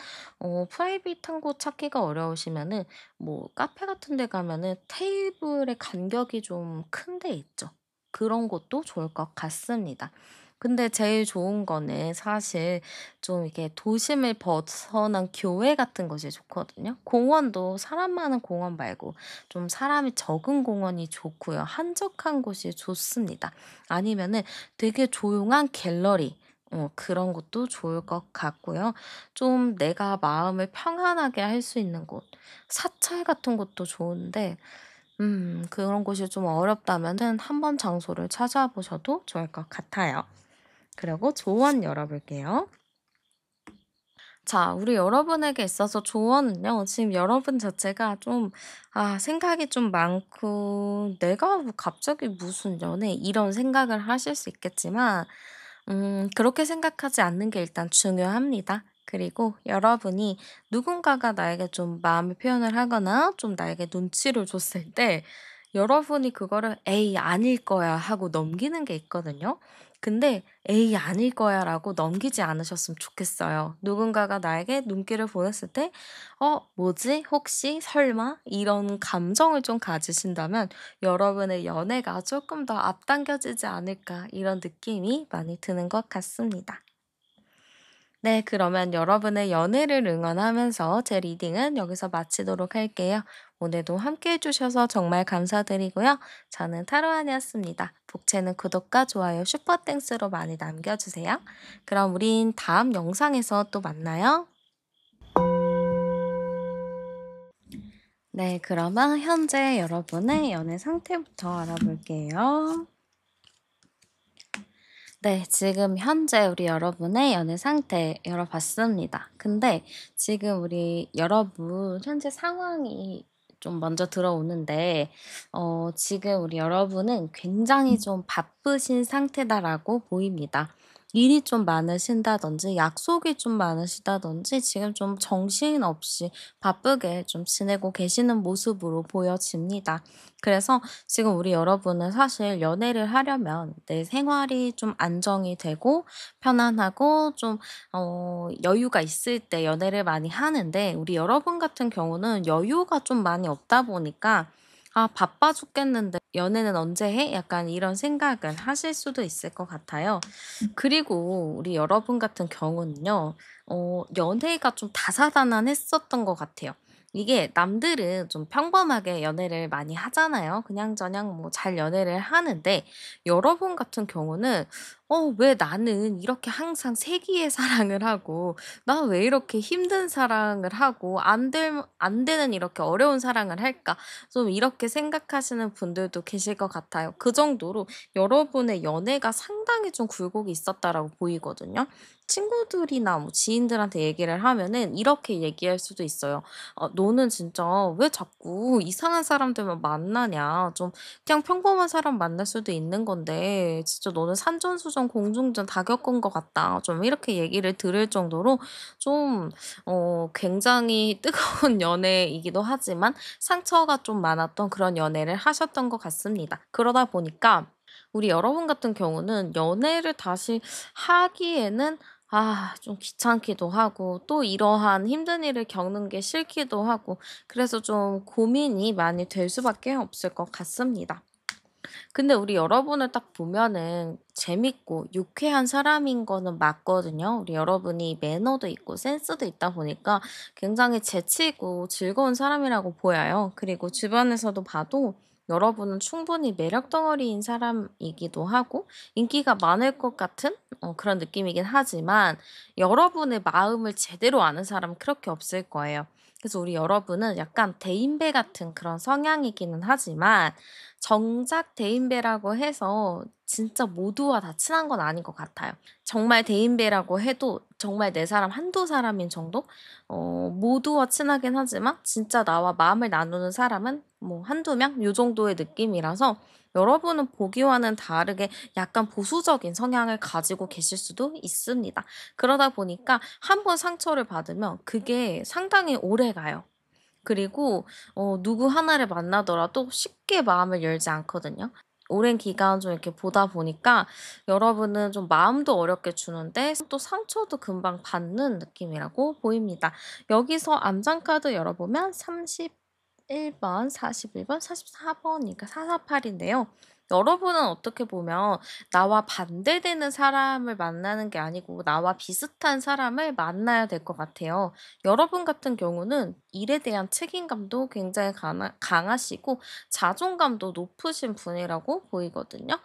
프라이빗한 곳 찾기가 어려우시면은 뭐 카페 같은 데 가면은 테이블의 간격이 좀 큰 데 있죠. 그런 곳도 좋을 것 같습니다. 근데 제일 좋은 거는 사실 좀 이렇게 도심을 벗어난 교외 같은 곳이 좋거든요. 공원도 사람 많은 공원 말고 좀 사람이 적은 공원이 좋고요. 한적한 곳이 좋습니다. 아니면은 되게 조용한 갤러리 그런 곳도 좋을 것 같고요. 좀 내가 마음을 평안하게 할 수 있는 곳, 사찰 같은 곳도 좋은데 그런 곳이 좀 어렵다면은 한번 장소를 찾아보셔도 좋을 것 같아요. 그리고 조언 열어볼게요. 자, 우리 여러분에게 있어서 조언은요. 지금 여러분 자체가 좀 생각이 좀 많고 '내가 뭐 갑자기 무슨 연애.' 이런 생각을 하실 수 있겠지만 그렇게 생각하지 않는 게 일단 중요합니다. 그리고 여러분이 누군가가 나에게 좀 마음의 표현을 하거나 좀 나에게 눈치를 줬을 때 여러분이 그거를 '에이 아닐 거야.' 하고 넘기는 게 있거든요. 근데 '에이 아닐 거야.'라고 넘기지 않으셨으면 좋겠어요. 누군가가 나에게 눈길을 보냈을 때 뭐지? 혹시? 설마?' 이런 감정을 좀 가지신다면 '여러분의 연애가 조금 더 앞당겨지지 않을까.' 이런 느낌이 많이 드는 것 같습니다. 네, 그러면 여러분의 연애를 응원하면서 제 리딩은 여기서 마치도록 할게요. 오늘도 함께 해주셔서 정말 감사드리고요. 저는 타로안이었습니다. 복채는 구독과 좋아요, 슈퍼땡스로 많이 남겨주세요. 그럼 우린 다음 영상에서 또 만나요. 네, 그러면 현재 여러분의 연애 상태부터 알아볼게요. 네, 지금 현재 우리 여러분의 연애 상태 열어봤습니다. 근데 지금 우리 여러분 현재 상황이 좀 먼저 들어오는데, 지금 우리 여러분은 굉장히 좀 바쁘신 상태다라고 보입니다. 일이 좀 많으신다든지, 약속이 좀 많으시다든지, 지금 좀 정신없이 바쁘게 좀 지내고 계시는 모습으로 보여집니다. 그래서 지금 우리 여러분은 사실 연애를 하려면 내 생활이 좀 안정이 되고 편안하고 좀 여유가 있을 때 연애를 많이 하는데, 우리 여러분 같은 경우는 여유가 좀 많이 없다 보니까 '아 바빠 죽겠는데 연애는 언제 해?' 약간 이런 생각을 하실 수도 있을 것 같아요. 그리고 우리 여러분 같은 경우는요. 연애가 좀 다사다난했었던 것 같아요. 이게 남들은 좀 평범하게 연애를 많이 하잖아요. 그냥저냥 뭐 잘 연애를 하는데, 여러분 같은 경우는 왜 나는 이렇게 항상 세기의 사랑을 하고 나 왜 이렇게 힘든 사랑을 하고 안 되는 이렇게 어려운 사랑을 할까?' 좀 이렇게 생각하시는 분들도 계실 것 같아요. 그 정도로 여러분의 연애가 상당히 좀 굴곡이 있었다라고 보이거든요. 친구들이나 뭐 지인들한테 얘기를 하면은 이렇게 얘기할 수도 있어요. 너는 진짜 왜 자꾸 이상한 사람들만 만나냐. 좀 그냥 평범한 사람 만날 수도 있는 건데 진짜 너는 산전수전 공중전 다 겪은 것 같다.' 좀 이렇게 얘기를 들을 정도로 좀 굉장히 뜨거운 연애이기도 하지만 상처가 좀 많았던 그런 연애를 하셨던 것 같습니다. 그러다 보니까 우리 여러분 같은 경우는 연애를 다시 하기에는 좀 귀찮기도 하고 또 이러한 힘든 일을 겪는 게 싫기도 하고, 그래서 좀 고민이 많이 될 수밖에 없을 것 같습니다. 근데 우리 여러분을 딱 보면은 재밌고 유쾌한 사람인 거는 맞거든요. 우리 여러분이 매너도 있고 센스도 있다 보니까 굉장히 재치 있고 즐거운 사람이라고 보여요. 그리고 주변에서도 봐도 여러분은 충분히 매력 덩어리인 사람이기도 하고 인기가 많을 것 같은 그런 느낌이긴 하지만 여러분의 마음을 제대로 아는 사람은 그렇게 없을 거예요. 그래서 우리 여러분은 약간 대인배 같은 그런 성향이기는 하지만 정작 대인배라고 해서 진짜 모두와 다 친한 건 아닌 것 같아요. 정말 대인배라고 해도 정말 내 사람 한두 사람인 정도? 모두와 친하긴 하지만 진짜 나와 마음을 나누는 사람은 뭐 한두 명? 요 정도의 느낌이라서 여러분은 보기와는 다르게 약간 보수적인 성향을 가지고 계실 수도 있습니다. 그러다 보니까 한 번 상처를 받으면 그게 상당히 오래가요. 그리고 누구 하나를 만나더라도 쉽게 마음을 열지 않거든요. 오랜 기간 좀 이렇게 보다 보니까 여러분은 좀 마음도 어렵게 주는데 또 상처도 금방 받는 느낌이라고 보입니다. 여기서 암장 카드 열어보면 31번, 41번, 44번이니까 448인데요. 여러분은 어떻게 보면 나와 반대되는 사람을 만나는 게 아니고 나와 비슷한 사람을 만나야 될 것 같아요. 여러분 같은 경우는 일에 대한 책임감도 굉장히 강하시고 자존감도 높으신 분이라고 보이거든요.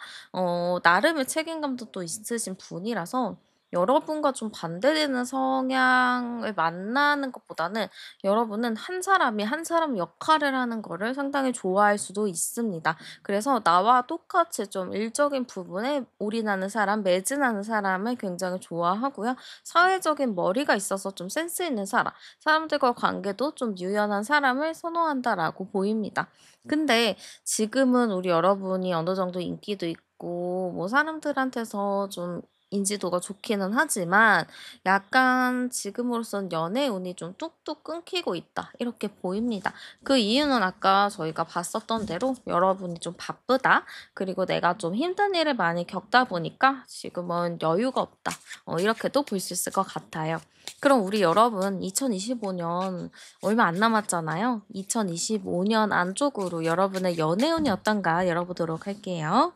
나름의 책임감도 또 있으신 분이라서 여러분과 좀 반대되는 성향을 만나는 것보다는 여러분은 한 사람이 한 사람 역할을 하는 거를 상당히 좋아할 수도 있습니다. 그래서 나와 똑같이 좀 일적인 부분에 올인하는 사람, 매진하는 사람을 굉장히 좋아하고요. 사회적인 머리가 있어서 좀 센스 있는 사람, 사람들과 관계도 좀 유연한 사람을 선호한다라고 보입니다. 근데 지금은 우리 여러분이 어느 정도 인기도 있고 뭐 사람들한테서 좀 인지도가 좋기는 하지만 약간 지금으로선 연애 운이 좀 뚝뚝 끊기고 있다. 이렇게 보입니다. 그 이유는 아까 저희가 봤었던 대로 여러분이 좀 바쁘다. 그리고 내가 좀 힘든 일을 많이 겪다 보니까 지금은 여유가 없다. 이렇게도 볼 수 있을 것 같아요. 그럼 우리 여러분 2025년 얼마 안 남았잖아요. 2025년 안쪽으로 여러분의 연애 운이 어떤가 열어보도록 할게요.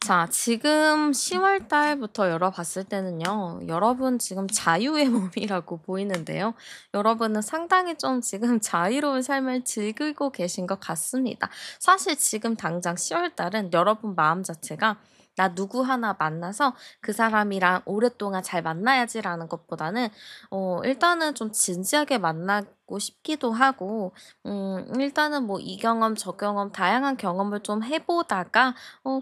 자, 지금 10월 달부터 열어봤을 때는요, 여러분 지금 자유의 몸이라고 보이는데요. 여러분은 상당히 좀 지금 자유로운 삶을 즐기고 계신 것 같습니다. 사실 지금 당장 10월 달은 여러분 마음 자체가 나 누구 하나 만나서 그 사람이랑 오랫동안 잘 만나야지라는 것보다는, 일단은 좀 진지하게 만나고 싶기도 하고, 일단은 뭐 이 경험, 저 경험, 다양한 경험을 좀 해보다가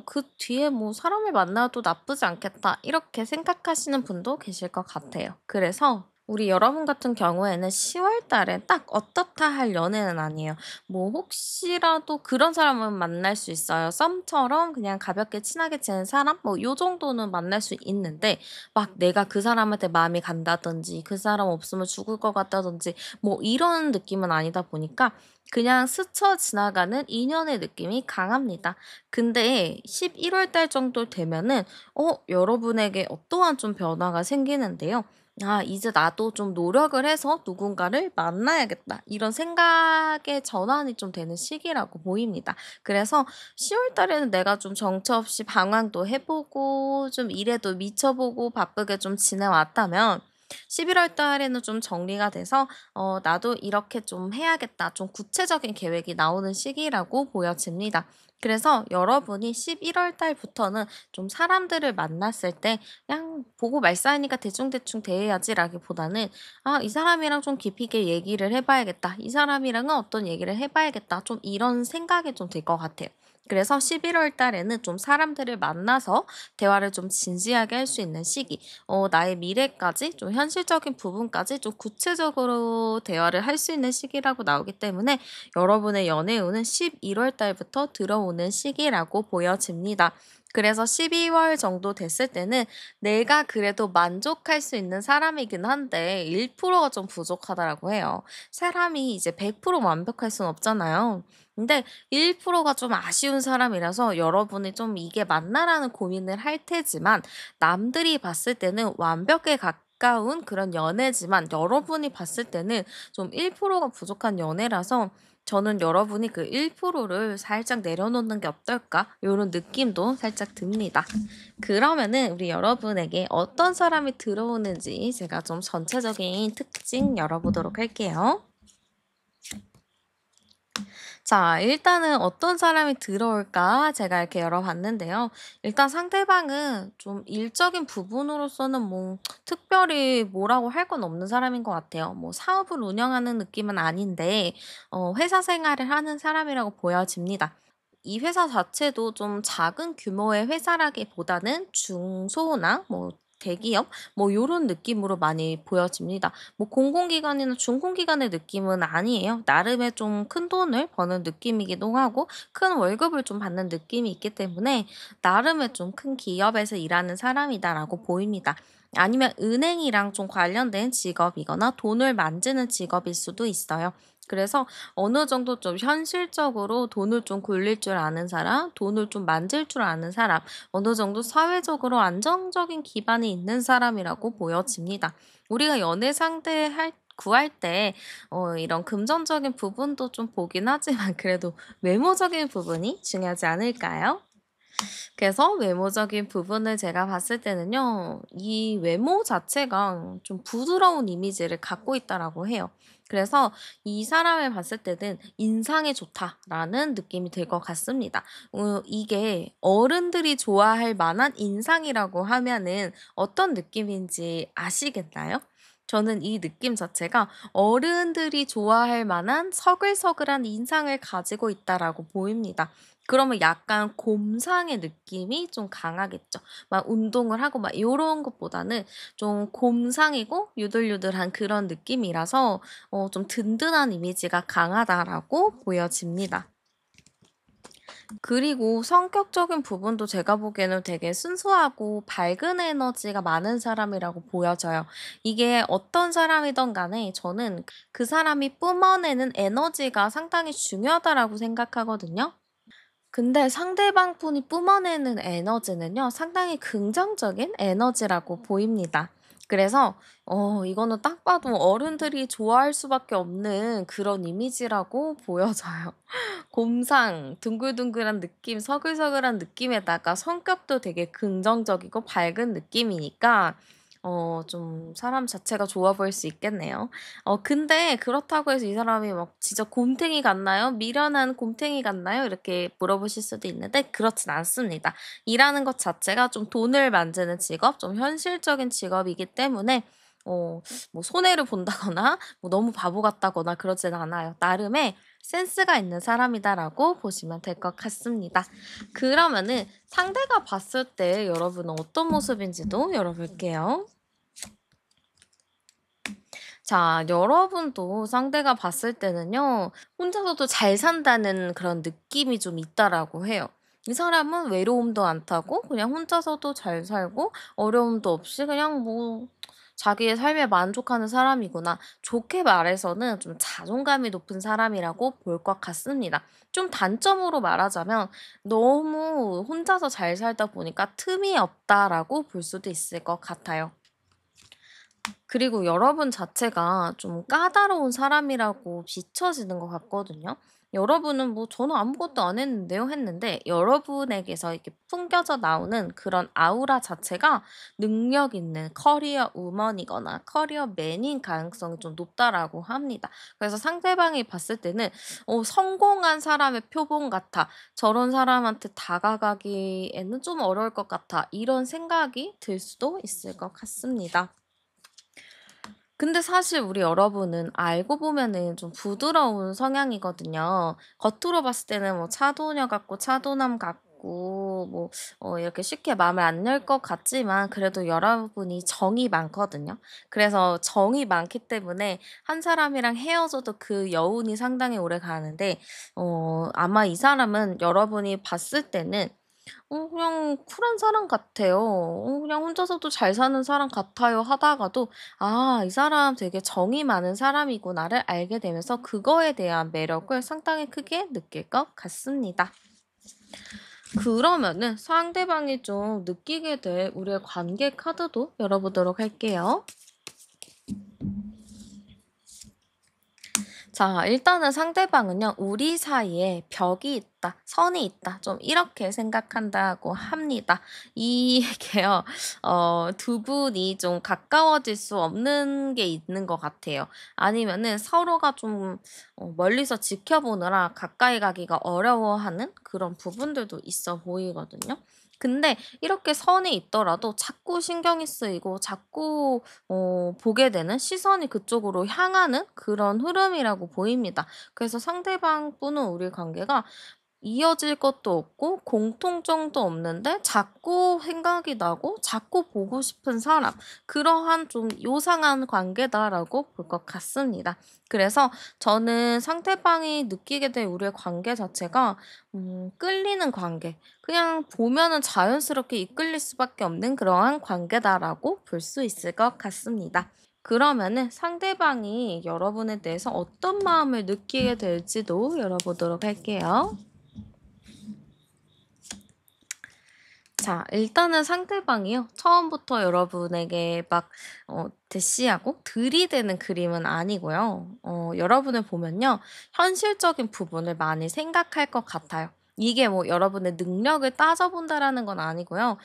그 뒤에 뭐 '사람을 만나도 나쁘지 않겠다.' 이렇게 생각하시는 분도 계실 것 같아요. 그래서 우리 여러분 같은 경우에는 10월 달에 딱 어떻다 할 연애는 아니에요. 뭐 혹시라도 그런 사람은 만날 수 있어요. 썸처럼 그냥 가볍게 친하게 지내는 사람 뭐 요 정도는 만날 수 있는데 막 내가 그 사람한테 마음이 간다든지 그 사람 없으면 죽을 것 같다든지 뭐 이런 느낌은 아니다 보니까 그냥 스쳐 지나가는 인연의 느낌이 강합니다. 근데 11월 달 정도 되면은 여러분에게 어떠한 좀 변화가 생기는데요. '아 이제 나도 좀 노력을 해서 누군가를 만나야겠다.' 이런 생각의 전환이 좀 되는 시기라고 보입니다. 그래서 10월 달에는 내가 좀 정처 없이 방황도 해 보고 좀 일에도 미쳐 보고 바쁘게 좀 지내왔다면 11월 달에는 좀 정리가 돼서 '나도 이렇게 좀 해야겠다.' 좀 구체적인 계획이 나오는 시기라고 보여집니다. 그래서 여러분이 11월 달부터는 좀 사람들을 만났을 때 그냥 보고 말싸우니까 대충대충 대해야지라기보다는 '아 이 사람이랑 좀 깊이 있게 얘기를 해 봐야겠다. 이 사람이랑은 어떤 얘기를 해 봐야겠다.' 좀 이런 생각이 좀 들 것 같아요. 그래서 11월 달에는 좀 사람들을 만나서 대화를 좀 진지하게 할 수 있는 시기, 나의 미래까지 좀 현실적인 부분까지 좀 구체적으로 대화를 할 수 있는 시기라고 나오기 때문에 여러분의 연애운은 11월 달부터 들어오는 시기라고 보여집니다. 그래서 12월 정도 됐을 때는 내가 그래도 만족할 수 있는 사람이긴 한데 1%가 좀 부족하다라고 해요. 사람이 이제 100% 완벽할 순 없잖아요. 근데 1%가 좀 아쉬운 사람이라서 여러분이 좀 이게 맞나라는 고민을 할 테지만 남들이 봤을 때는 완벽에 가까운 그런 연애지만 여러분이 봤을 때는 좀 1%가 부족한 연애라서 저는 여러분이 그 1%를 살짝 내려놓는 게 어떨까? 요런 느낌도 살짝 듭니다. 그러면은 우리 여러분에게 어떤 사람이 들어오는지 제가 좀 전체적인 특징 열어보도록 할게요. 자, 일단은 어떤 사람이 들어올까 제가 이렇게 열어봤는데요. 일단 상대방은 좀 일적인 부분으로서는 뭐 특별히 뭐라고 할 건 없는 사람인 것 같아요. 뭐 사업을 운영하는 느낌은 아닌데 회사 생활을 하는 사람이라고 보여집니다. 이 회사 자체도 좀 작은 규모의 회사라기보다는 중소나 뭐 대기업 뭐 요런 느낌으로 많이 보여집니다. 뭐 공공기관이나 중공기관의 느낌은 아니에요. 나름의 좀 큰돈을 버는 느낌이기도 하고 큰 월급을 좀 받는 느낌이 있기 때문에 나름의 좀 큰 기업에서 일하는 사람이다라고 보입니다. 아니면 은행이랑 좀 관련된 직업이거나 돈을 만지는 직업일 수도 있어요. 그래서 어느 정도 좀 현실적으로 돈을 좀 굴릴 줄 아는 사람, 돈을 좀 만질 줄 아는 사람, 어느 정도 사회적으로 안정적인 기반이 있는 사람이라고 보여집니다. 우리가 연애 상대할 구할 때 이런 금전적인 부분도 좀 보긴 하지만 그래도 외모적인 부분이 중요하지 않을까요? 그래서 외모적인 부분을 제가 봤을 때는요. 이 외모 자체가 좀 부드러운 이미지를 갖고 있다라고 해요. 그래서 이 사람을 봤을 때는 '인상이 좋다.'라는 느낌이 들 것 같습니다. 이게 어른들이 좋아할 만한 인상이라고 하면은 어떤 느낌인지 아시겠나요? 저는 이 느낌 자체가 '어른들이 좋아할 만한 서글서글한 인상을 가지고 있다.'라고 보입니다. 그러면 약간 곰상의 느낌이 좀 강하겠죠. 막 운동을 하고 막 요런 것보다는 좀 곰상이고 유들유들한 그런 느낌이라서 좀 '든든한 이미지가 강하다.'라고 보여집니다. 그리고 성격적인 부분도 제가 보기에는 되게 순수하고 밝은 에너지가 많은 사람이라고 보여져요. 이게 어떤 사람이든 간에 저는 그 사람이 뿜어내는 에너지가 상당히 중요하다라고 생각하거든요. 근데 상대방 분이 뿜어내는 에너지는요, 상당히 긍정적인 에너지라고 보입니다. 그래서, 이거는 딱 봐도 어른들이 좋아할 수밖에 없는 그런 이미지라고 보여져요. 곰상, 둥글둥글한 느낌, 서글서글한 느낌에다가 성격도 되게 긍정적이고 밝은 느낌이니까, 좀 사람 자체가 좋아 보일 수 있겠네요. 근데 그렇다고 해서 이 사람이 막 진짜 곰탱이 같나요? 미련한 곰탱이 같나요? 이렇게 물어보실 수도 있는데 그렇진 않습니다. 일하는 것 자체가 좀 돈을 만드는 직업, 좀 현실적인 직업이기 때문에 뭐 손해를 본다거나 뭐 너무 바보 같다거나 그러진 않아요. 나름의 센스가 있는 사람이다라고 보시면 될 것 같습니다. 그러면은 상대가 봤을 때 여러분은 어떤 모습인지도 열어볼게요. 자, 여러분도 상대가 봤을 때는요, 혼자서도 잘 산다는 그런 느낌이 좀 있다라고 해요. 이 사람은 외로움도 안 타고, 그냥 혼자서도 잘 살고, 어려움도 없이 그냥 뭐, 자기의 삶에 만족하는 사람이구나. 좋게 말해서는 좀 자존감이 높은 사람이라고 볼 것 같습니다. 좀 단점으로 말하자면, 너무 혼자서 잘 살다 보니까 틈이 없다라고 볼 수도 있을 것 같아요. 그리고 여러분 자체가 좀 까다로운 사람이라고 비춰지는 것 같거든요. 여러분은 뭐 "저는 아무것도 안 했는데요." 했는데 여러분에게서 이렇게 풍겨져 나오는 그런 아우라 자체가 능력 있는 커리어 우먼이거나 커리어 맨인 가능성이 좀 높다라고 합니다. 그래서 상대방이 봤을 때는 '성공한 사람의 표본 같아. 저런 사람한테 다가가기에는 좀 어려울 것 같아.' 이런 생각이 들 수도 있을 것 같습니다. 근데 사실 우리 여러분은 알고 보면은 좀 부드러운 성향이거든요. 겉으로 봤을 때는 뭐 차도녀 같고 차도남 같고 뭐 이렇게 쉽게 마음을 안 열 것 같지만 그래도 여러분이 정이 많거든요. 그래서 정이 많기 때문에 한 사람이랑 헤어져도 그 여운이 상당히 오래가는데 아마 이 사람은 여러분이 봤을 때는 그냥 쿨한 사람 같아요. 그냥 혼자서도 잘 사는 사람 같아요 하다가도 '아 이 사람 되게 정이 많은 사람이구나.'를 알게 되면서 그거에 대한 매력을 상당히 크게 느낄 것 같습니다. 그러면은 상대방이 좀 느끼게 될 우리의 관계 카드도 열어보도록 할게요. 자, 일단은 상대방은요, 우리 사이에 벽이 있다, 선이 있다, 좀 이렇게 생각한다고 합니다. 이게요, 두 분이 좀 가까워질 수 없는 게 있는 것 같아요. 아니면은 서로가 좀 멀리서 지켜보느라 가까이 가기가 어려워하는 그런 부분들도 있어 보이거든요. 근데 이렇게 선이 있더라도 자꾸 신경이 쓰이고 자꾸 보게 되는 시선이 그쪽으로 향하는 그런 흐름이라고 보입니다. 그래서 상대방 분은 우리 관계가 이어질 것도 없고 공통점도 없는데 자꾸 생각이 나고 자꾸 보고 싶은 사람, 그러한 좀 요상한 관계다라고 볼 것 같습니다. 그래서 저는 상대방이 느끼게 될 우리의 관계 자체가 끌리는 관계, 그냥 보면은 자연스럽게 이끌릴 수밖에 없는 그러한 관계다라고 볼 수 있을 것 같습니다. 그러면은 상대방이 여러분에 대해서 어떤 마음을 느끼게 될지도 열어보도록 할게요. 자, 일단은 상대방이요, 처음부터 여러분에게 막 대시하고 들이대는 그림은 아니고요. 여러분을 보면요, 현실적인 부분을 많이 생각할 것 같아요. 이게 뭐 여러분의 능력을 따져본다라는 건 아니고요.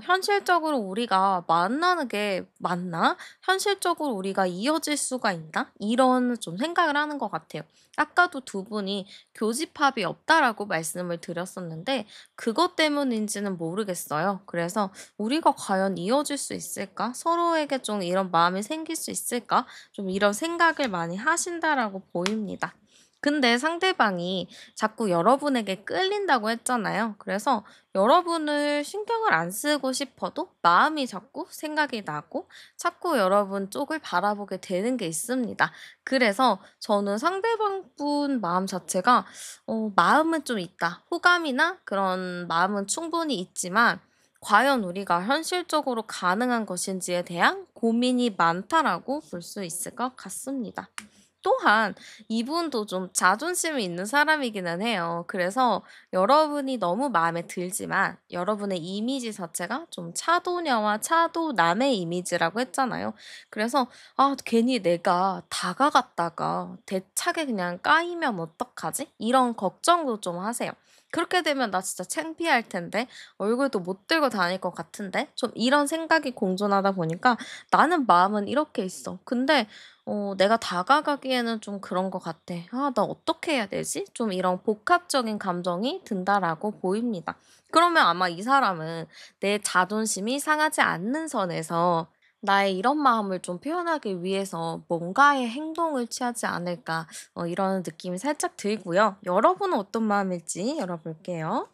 현실적으로 우리가 만나는 게 맞나? 현실적으로 우리가 이어질 수가 있나? 이런 좀 생각을 하는 것 같아요. 아까도 두 분이 교집합이 없다라고 말씀을 드렸었는데 그것 때문인지는 모르겠어요. 그래서 '우리가 과연 이어질 수 있을까? 서로에게 좀 이런 마음이 생길 수 있을까?' 좀 이런 생각을 많이 하신다라고 보입니다. 근데 상대방이 자꾸 여러분에게 끌린다고 했잖아요. 그래서 여러분을 신경을 안 쓰고 싶어도 마음이 자꾸 생각이 나고 자꾸 여러분 쪽을 바라보게 되는 게 있습니다. 그래서 저는 상대방 분 마음 자체가 마음은 좀 있다, 호감이나 그런 마음은 충분히 있지만 과연 우리가 현실적으로 가능한 것인지에 대한 고민이 많다라고 볼 수 있을 것 같습니다. 또한 이분도 좀 자존심이 있는 사람이기는 해요. 그래서 여러분이 너무 마음에 들지만 여러분의 이미지 자체가 좀 차도녀와 차도남의 이미지라고 했잖아요. 그래서 '아, 괜히 내가 다가갔다가 대차게 그냥 까이면 어떡하지?' 이런 걱정도 좀 하세요. 그렇게 되면 '나 진짜 창피할 텐데. 얼굴도 못 들고 다닐 것 같은데.' 좀 이런 생각이 공존하다 보니까 '나는 마음은 이렇게 있어. 근데 내가 다가가기에는 좀 그런 것 같아. 아, 나 어떻게 해야 되지?' 좀 이런 복합적인 감정이 든다라고 보입니다. 그러면 아마 이 사람은 내 자존심이 상하지 않는 선에서 나의 이런 마음을 좀 표현하기 위해서 뭔가의 행동을 취하지 않을까, 이런 느낌이 살짝 들고요. 여러분은 어떤 마음일지 열어볼게요.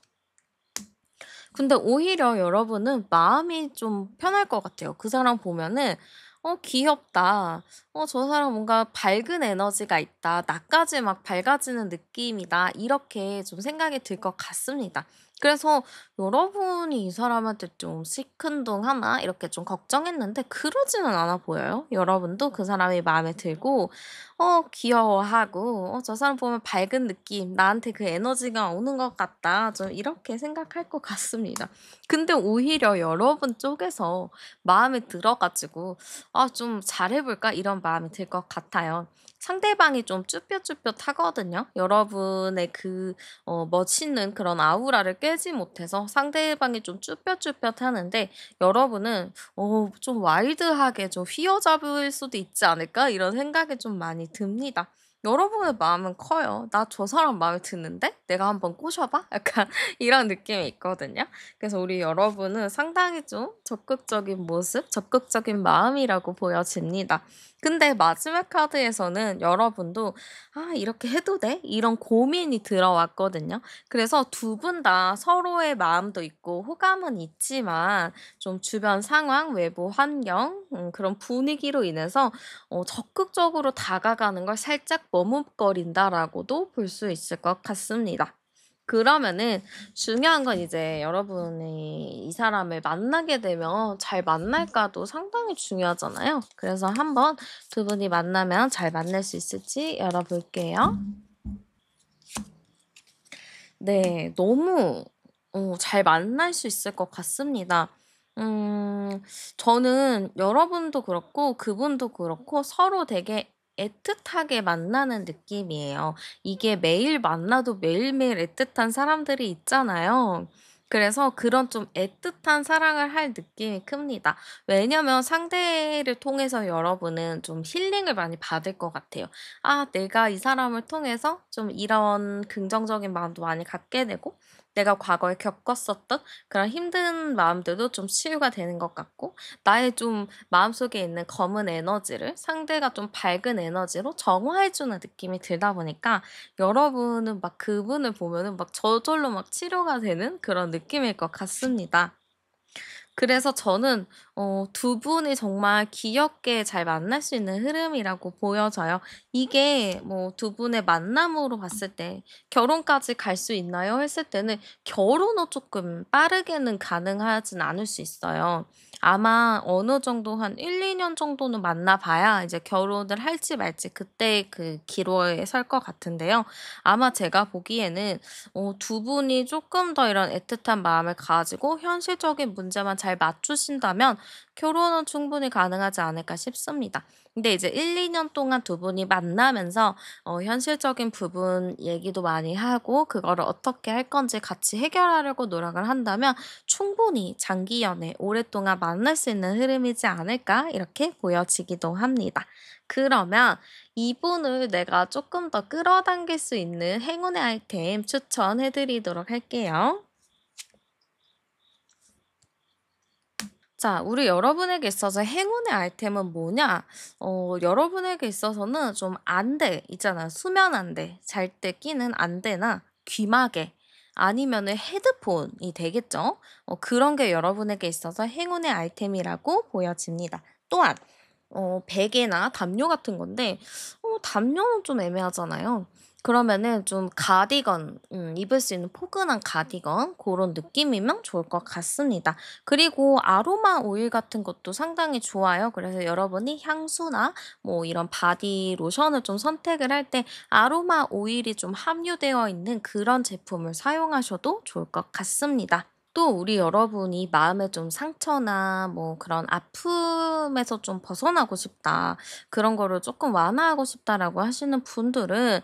근데 오히려 여러분은 마음이 좀 편할 것 같아요. 그 사람 보면은 '귀엽다. 저 사람 뭔가 밝은 에너지가 있다. 나까지 막 밝아지는 느낌이다.' 이렇게 좀 생각이 들 것 같습니다. 그래서 여러분이 이 사람한테 좀 시큰둥하나 이렇게 좀 걱정했는데 그러지는 않아 보여요. 여러분도 그 사람이 마음에 들고 귀여워하고 '저 사람 보면 밝은 느낌, 나한테 그 에너지가 오는 것 같다.' 좀 이렇게 생각할 것 같습니다. 근데 오히려 여러분 쪽에서 마음에 들어 가지고 '아, 좀 잘해 볼까?' 이런 마음이 들 것 같아요. 상대방이 좀 쭈뼛쭈뼛하거든요. 여러분의 그 멋있는 그런 아우라를 깨지 못해서 상대방이 좀 쭈뼛쭈뼛하는데 여러분은 좀 와일드하게 좀 휘어잡을 수도 있지 않을까?' 이런 생각이 좀 많이 듭니다. 여러분의 마음은 커요. '나 저 사람 마음에 드는데? 내가 한번 꼬셔 봐?' 약간 이런 느낌이 있거든요. 그래서 우리 여러분은 상당히 좀 적극적인 모습, 적극적인 마음이라고 보여집니다. 근데 마지막 카드에서는 여러분도 '아, 이렇게 해도 돼?' 이런 고민이 들어왔거든요. 그래서 두 분 다 서로의 마음도 있고 호감은 있지만 좀 주변 상황, 외부 환경, 그런 분위기로 인해서 적극적으로 다가가는 걸 살짝 머뭇거린다라고도 볼 수 있을 것 같습니다. 그러면은 중요한 건 이제 여러분이 이 사람을 만나게 되면 잘 만날까도 상당히 중요하잖아요. 그래서 한번 두 분이 만나면 잘 만날 수 있을지 열어볼게요. 네. 너무 잘 만날 수 있을 것 같습니다. 음 저는 여러분도 그렇고 그분도 그렇고 서로 되게 애틋하게 만나는 느낌이에요. 이게 매일 만나도 매일매일 애틋한 사람들이 있잖아요. 그래서 그런 좀 애틋한 사랑을 할 느낌이 큽니다. 왜냐면 상대를 통해서 여러분은 좀 힐링을 많이 받을 것 같아요. '아 내가 이 사람을 통해서 좀 이런 긍정적인 마음도 많이 갖게 되고 내가 과거에 겪었었던 그런 힘든 마음들도 좀 치유가 되는 것 같고 나의 좀 마음속에 있는 검은 에너지를 상대가 좀 밝은 에너지로 정화해 주는 느낌이 들다 보니까 여러분은 막 그분을 보면은 막 저절로 막 치료가 되는 그런 느낌일 것 같습니다. 그래서 저는 두 분이 정말 귀엽게 잘 만날 수 있는 흐름이라고 보여져요. 이게 뭐 두 분의 만남으로 봤을 때 '결혼까지 갈 수 있나요?' 했을 때는 결혼은 쪼끔 빠르게는 가능하진 않을 수 있어요. 아마 어느 정도 한 1-2년 정도는 만나 봐야 이제 결혼을 할지 말지 그때 그 기로에 설 것 같은데요. 아마 제가 보기에는 두 분이 조금 더 이런 애틋한 마음을 가지고 현실적인 문제만 잘 맞추신다면 결혼은 충분히 가능하지 않을까 싶습니다. 근데 이제 1-2년 동안 두 분이 만나면서 현실적인 부분 얘기도 많이 하고 그거를 어떻게 할 건지 같이 해결하려고 노력을 한다면 충분히 장기 연애 오랫동안 만날 수 있는 흐름이지 않을까 이렇게 보여지기도 합니다. 그러면 이분을 내가 조금 더 끌어당길 수 있는 행운의 아이템 추천해 드리도록 할게요. 자, 우리 여러분에게 있어서 행운의 아이템은 뭐냐? 여러분에게 있어서는 좀 안대 있잖아요. 수면 안대. 잘 때 끼는 안대나 귀마개 아니면은 헤드폰이 되겠죠? 그런 게 여러분에게 있어서 행운의 아이템이라고 보여집니다. 또한 베개나 담요 같은 건데 담요는 좀 애매하잖아요. 그러면은 좀 가디건 입을 수 있는 포근한 가디건 그런 느낌이면 좋을 것 같습니다. 그리고 아로마 오일 같은 것도 상당히 좋아요. 그래서 여러분이 향수나 뭐 이런 바디 로션을 좀 선택을 할 때 아로마 오일이 좀 함유되어 있는 그런 제품을 사용하셔도 좋을 것 같습니다. 또 우리 여러분이 마음에 좀 상처나 뭐 그런 아픔에서 좀 벗어나고 싶다. 그런 거를 조금 완화하고 싶다라고 하시는 분들은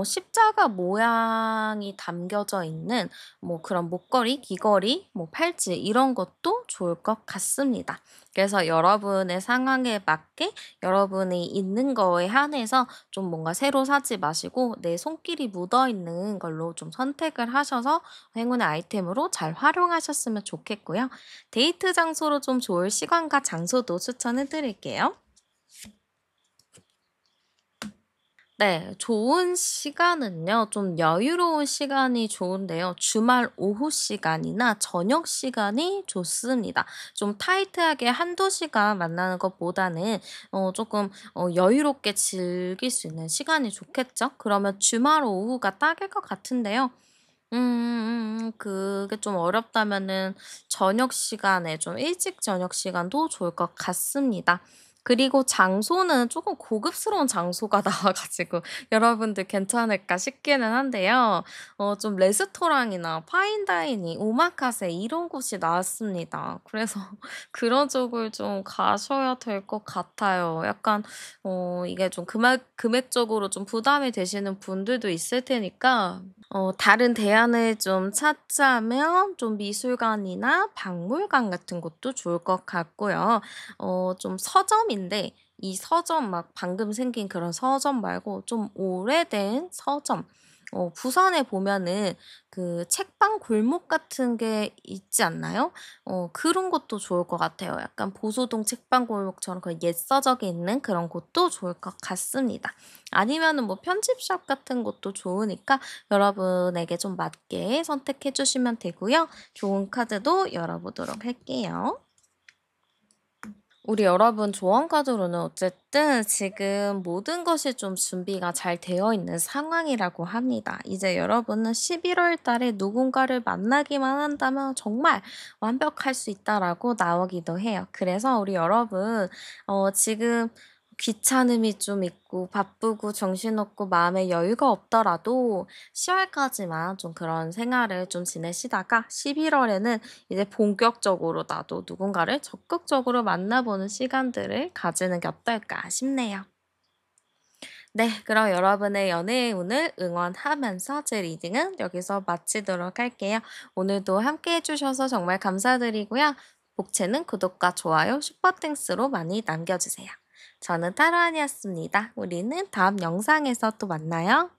십자가 모양이 담겨져 있는 뭐 그런 목걸이, 귀걸이, 뭐 팔찌 이런 것도 좋을 것 같습니다. 그래서 여러분의 상황에 맞게 여러분이 있는 거에 한해서 좀 뭔가 새로 사지 마시고 내 손길이 묻어 있는 걸로 좀 선택을 하셔서 행운의 아이템으로 잘 활용하셨으면 좋겠고요. 데이트 장소로 좀 좋을 시간과 장소도 추천해 드릴게요. 네. 좋은 시간은요. 좀 여유로운 시간이 좋은데요. 주말 오후 시간이나 저녁 시간이 좋습니다. 좀 타이트하게 한두 시간 만나는 것보다는 조금 여유롭게 즐길 수 있는 시간이 좋겠죠? 그러면 주말 오후가 딱일 것 같은데요. 그게 좀 어렵다면은 저녁 시간에 좀 일찍 저녁 시간도 좋을 것 같습니다. 그리고 장소는 쪼금 고급스러운 장소가 나와 가지고 여러분들 괜찮을까 싶기는 한데요. 좀 레스토랑이나 파인 다이닝, 오마카세 이런 곳이 나왔습니다. 그래서 그런 쪽을 좀 가셔야 될 것 같아요. 약간 이게 좀 금액적으로 좀 부담이 되시는 분들도 있을 테니까 다른 대안을 좀 찾자면 좀 미술관이나 박물관 같은 곳도 좋을 것 같고요. 좀 서점인데 이 서점 막 방금 생긴 그런 서점 말고 좀 오래된 서점 부산에 보면은 그 책방 골목 같은 게 있지 않나요? 그런 곳도 좋을 것 같아요. 약간 보수동 책방 골목처럼 그 옛 서적이 있는 그런 곳도 좋을 것 같습니다. 아니면은 뭐 편집샵 같은 곳도 좋으니까 여러분에게 좀 맞게 선택해 주시면 되고요. 좋은 카드도 열어보도록 할게요. 우리 여러분 조언 카드로는 어쨌든 지금 모든 것이 좀 준비가 잘 되어 있는 상황이라고 합니다. 이제 여러분은 11월 달에 누군가를 만나기만 한다면 정말 완벽할 수 있다라고 나오기도 해요. 그래서 우리 여러분 지금 귀찮음이 좀 있고 바쁘고 정신없고 마음에 여유가 없더라도 10월까지만 좀 그런 생활을 좀 지내시다가 11월에는 이제 본격적으로 나도 누군가를 적극적으로 만나보는 시간들을 가지는 게 어떨까 싶네요. 네, 그럼 여러분의 연애의 운을 응원하면서 제 리딩은 여기서 마치도록 할게요. 오늘도 함께 해주셔서 정말 감사드리고요. 복채는 구독과 좋아요, 슈퍼땡스로 많이 남겨주세요. 저는 타로안이었습니다. 우리는 다음 영상에서 또 만나요.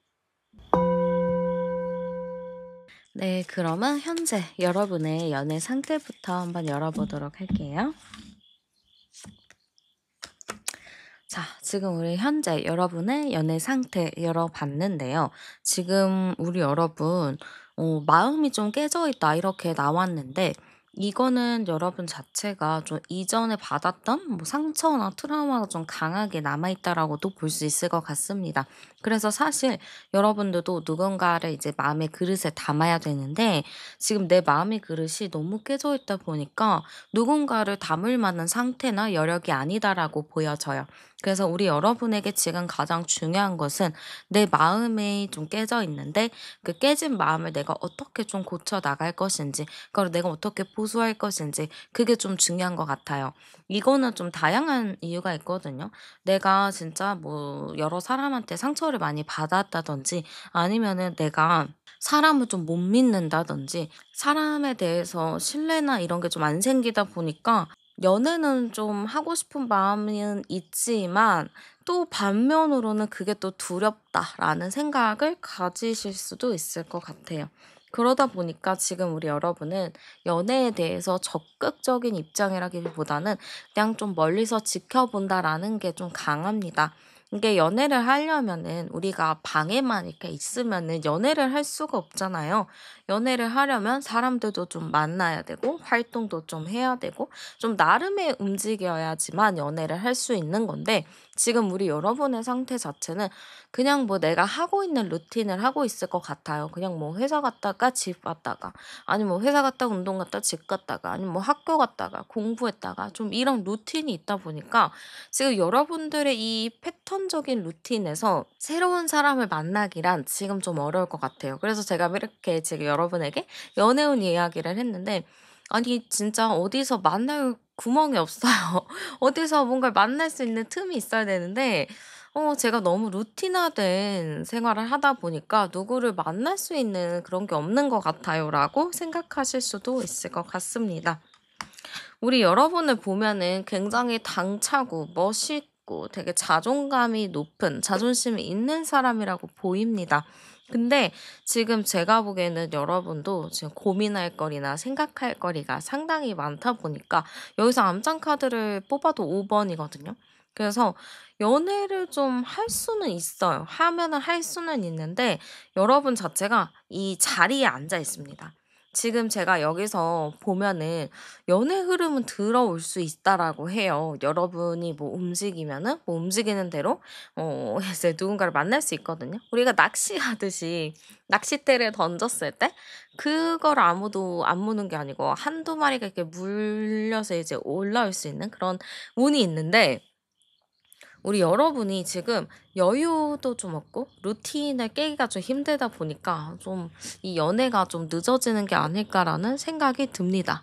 네, 그러면 현재 여러분의 연애 상태부터 한번 열어보도록 할게요. 자, 지금 우리 현재 여러분의 연애 상태 열어봤는데요. 지금 우리 여러분, 마음이 좀 깨져 있다 이렇게 나왔는데, 이거는 여러분 자체가 좀 이전에 받았던 뭐 상처나 트라우마가 좀 강하게 남아있다라고도 볼 수 있을 것 같습니다. 그래서 사실 여러분들도 누군가를 이제 마음의 그릇에 담아야 되는데, 지금 내 마음의 그릇이 너무 깨져 있다 보니까 누군가를 담을 만한 상태나 여력이 아니다라고 보여져요. 그래서 우리 여러분에게 지금 가장 중요한 것은 내 마음이 좀 깨져 있는데 그 깨진 마음을 내가 어떻게 좀 고쳐 나갈 것인지, 그걸 내가 어떻게 보수할 것인지, 그게 좀 중요한 것 같아요. 이거는 좀 다양한 이유가 있거든요. 내가 진짜 뭐 여러 사람한테 상처를 많이 받았다든지, 아니면은 내가 사람을 좀 못 믿는다든지, 사람에 대해서 신뢰나 이런 게 좀 안 생기다 보니까 연애는 좀 하고 싶은 마음은 있지만 또 반면으로는 그게 또 두렵다라는 생각을 가지실 수도 있을 것 같아요. 그러다 보니까 지금 우리 여러분은 연애에 대해서 적극적인 입장이라기보다는 그냥 좀 멀리서 지켜본다라는 게 좀 강합니다. 이게 연애를 하려면은 우리가 방에만 이렇게 있으면은 연애를 할 수가 없잖아요. 연애를 하려면 사람들도 좀 만나야 되고 활동도 좀 해야 되고 좀 나름의 움직여야지만 연애를 할 수 있는 건데, 지금 우리 여러분의 상태 자체는 그냥 뭐 내가 하고 있는 루틴을 하고 있을 것 같아요. 그냥 뭐 회사 갔다가 집 왔다가, 아니면 뭐 회사 갔다가 운동 갔다가 집 갔다가, 아니면 뭐 학교 갔다가 공부했다가, 좀 이런 루틴이 있다 보니까 지금 여러분들의 이 패턴적인 루틴에서 새로운 사람을 만나기란 지금 좀 어려울 것 같아요. 그래서 제가 이렇게 지금 여러분에게 연애운 이야기를 했는데, 아니 진짜 어디서 만날 구멍이 없어요. 어디서 뭔가를 만날 수 있는 틈이 있어야 되는데, 제가 너무 루틴화된 생활을 하다 보니까 누구를 만날 수 있는 그런 게 없는 것 같아요라고 생각하실 수도 있을 것 같습니다. 우리 여러분을 보면은 굉장히 당차고 멋있고 되게 자존감이 높은, 자존심이 있는 사람이라고 보입니다. 근데 지금 제가 보기에는 여러분도 지금 고민할 거리나 생각할 거리가 상당히 많다 보니까 여기서 암장 카드를 뽑아도 5번이거든요. 그래서 연애를 좀 할 수는 있어요. 하면은 할 수는 있는데 여러분 자체가 이 자리에 앉아 있습니다. 지금 제가 여기서 보면은 연애 흐름은 들어올 수 있다라고 해요. 여러분이 뭐 움직이면은 뭐 움직이는 대로 이제 누군가를 만날 수 있거든요. 우리가 낚시하듯이 낚싯대를 던졌을 때 그걸 아무도 안 무는 게 아니고 한두 마리가 이렇게 물려서 이제 올라올 수 있는 그런 운이 있는데, 우리 여러분이 지금 여유도 좀 없고 루틴을 깨기가 좀 힘들다 보니까 좀 이 연애가 좀 늦어지는 게 아닐까라는 생각이 듭니다.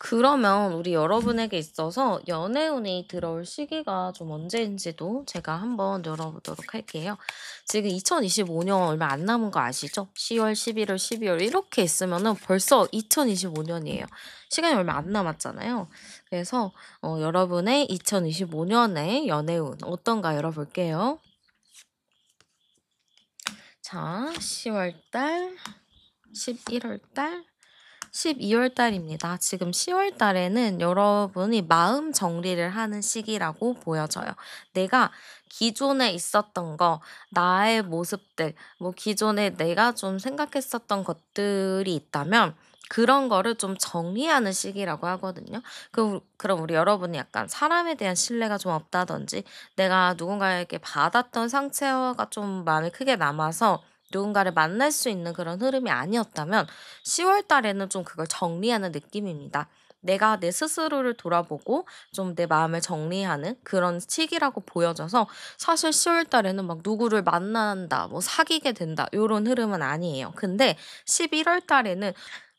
그러면 우리 여러분에게 있어서 연애운이 들어올 시기가 좀 언제인지도 제가 한번 열어보도록 할게요. 지금 2025년 얼마 안 남은 거 아시죠? 10월, 11월, 12월 이렇게 있으면은 벌써 2025년이에요. 시간이 얼마 안 남았잖아요. 그래서 여러분의 2025년의 연애운 어떤가 열어볼게요. 자, 10월 달, 11월 달, 12월 달입니다. 지금 10월 달에는 여러분이 마음 정리를 하는 시기라고 보여져요. 내가 기존에 있었던 거, 나의 모습들, 뭐 기존에 내가 좀 생각했었던 것들이 있다면 그런 거를 좀 정리하는 시기라고 하거든요. 그럼 우리 여러분이 약간 사람에 대한 신뢰가 좀 없다든지, 내가 누군가에게 받았던 상처가 좀 마음에 크게 남아서 누군가를 만날 수 있는 그런 흐름이 아니었다면 10월 달에는 좀 그걸 정리하는 느낌입니다. 내가 내 스스로를 돌아보고 좀 내 마음을 정리하는 그런 시기라고 보여져서, 사실 10월 달에는 막 누구를 만난다, 뭐 사귀게 된다, 요런 흐름은 아니에요. 근데 11월 달에는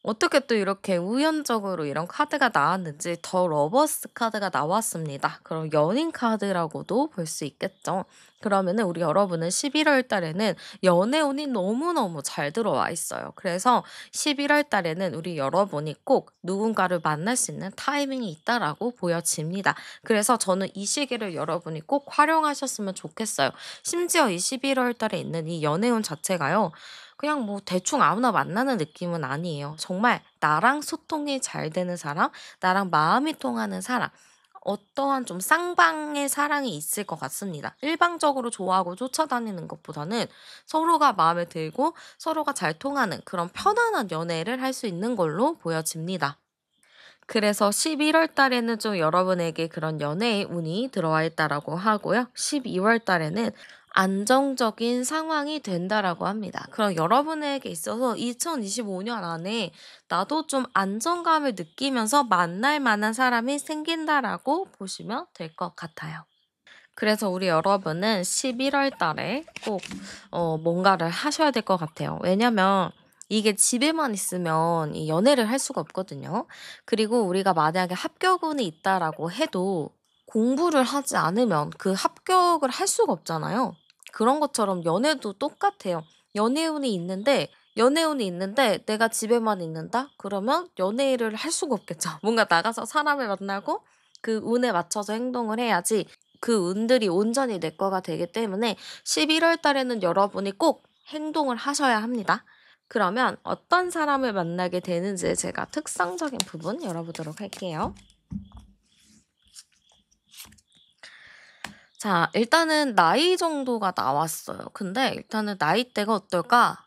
어떻게 또 이렇게 우연적으로 이런 카드가 나왔는지 더 러버스 카드가 나왔습니다. 그럼 연인 카드라고도 볼 수 있겠죠. 그러면은 우리 여러분은 11월 달에는 연애운이 너무너무 잘 들어와 있어요. 그래서 11월 달에는 우리 여러분이 꼭 누군가를 만날 수 있는 타이밍이 있다라고 보여집니다. 그래서 저는 이 시기를 여러분이 꼭 활용하셨으면 좋겠어요. 심지어 이 11월 달에 있는 이 연애운 자체가요. 그냥 뭐 대충 아무나 만나는 느낌은 아니에요. 정말 나랑 소통이 잘 되는 사람, 나랑 마음이 통하는 사람, 어떠한 좀 쌍방의 사랑이 있을 것 같습니다. 일방적으로 좋아하고 쫓아다니는 것보다는 서로가 마음에 들고 서로가 잘 통하는 그런 편안한 연애를 할 수 있는 걸로 보여집니다. 그래서 11월 달에는 좀 여러분에게 그런 연애의 운이 들어와 있다라고 하고요. 12월 달에는 안정적인 상황이 된다라고 합니다. 그럼 여러분에게 있어서 2025년 안에 나도 좀 안정감을 느끼면서 만날 만한 사람이 생긴다라고 보시면 될 것 같아요. 그래서 우리 여러분은 11월 달에 꼭 뭔가를 하셔야 될 것 같아요. 왜냐면 이게 집에만 있으면 이 연애를 할 수가 없거든요. 그리고 우리가 만약에 합격운이 있다라고 해도 공부를 하지 않으면 그 합격을 할 수가 없잖아요. 그런 것처럼 연애도 똑같아요. 연애운이 있는데 내가 집에만 있는다? 그러면 연애를 할 수가 없겠죠. 뭔가 나가서 사람을 만나고 그 운에 맞춰서 행동을 해야지 그 운들이 온전히 내 거가 되기 때문에 11월 달에는 여러분이 꼭 행동을 하셔야 합니다. 그러면 어떤 사람을 만나게 되는지 제가 특성적인 부분 열어보도록 할게요. 자, 일단은 나이 정도가 나왔어요. 근데 일단은 나이대가 어떨까?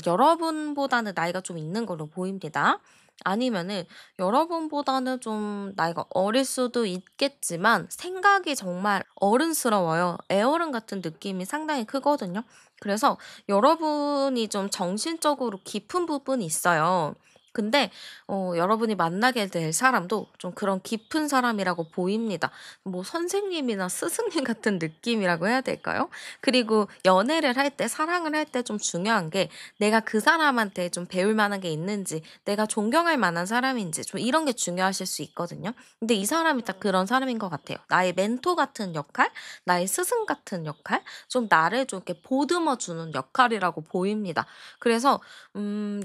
여러분보다는 나이가 좀 있는 걸로 보입니다. 아니면은 여러분보다는 좀 나이가 어릴 수도 있겠지만 생각이 정말 어른스러워요. 애어른 같은 느낌이 상당히 크거든요. 그래서 여러분이 좀 정신적으로 깊은 부분이 있어요. 근데 여러분이 만나게 될 사람도 좀 그런 깊은 사람이라고 보입니다. 뭐 선생님이나 스승님 같은 느낌이라고 해야 될까요? 그리고 연애를 할 때, 사랑을 할 때 좀 중요한 게 내가 그 사람한테 좀 배울 만한 게 있는지, 내가 존경할 만한 사람인지 좀 이런 게 중요하실 수 있거든요. 근데 이 사람이 딱 그런 사람인 것 같아요. 나의 멘토 같은 역할, 나의 스승 같은 역할, 좀 나를 좀 이렇게 보듬어 주는 역할이라고 보입니다. 그래서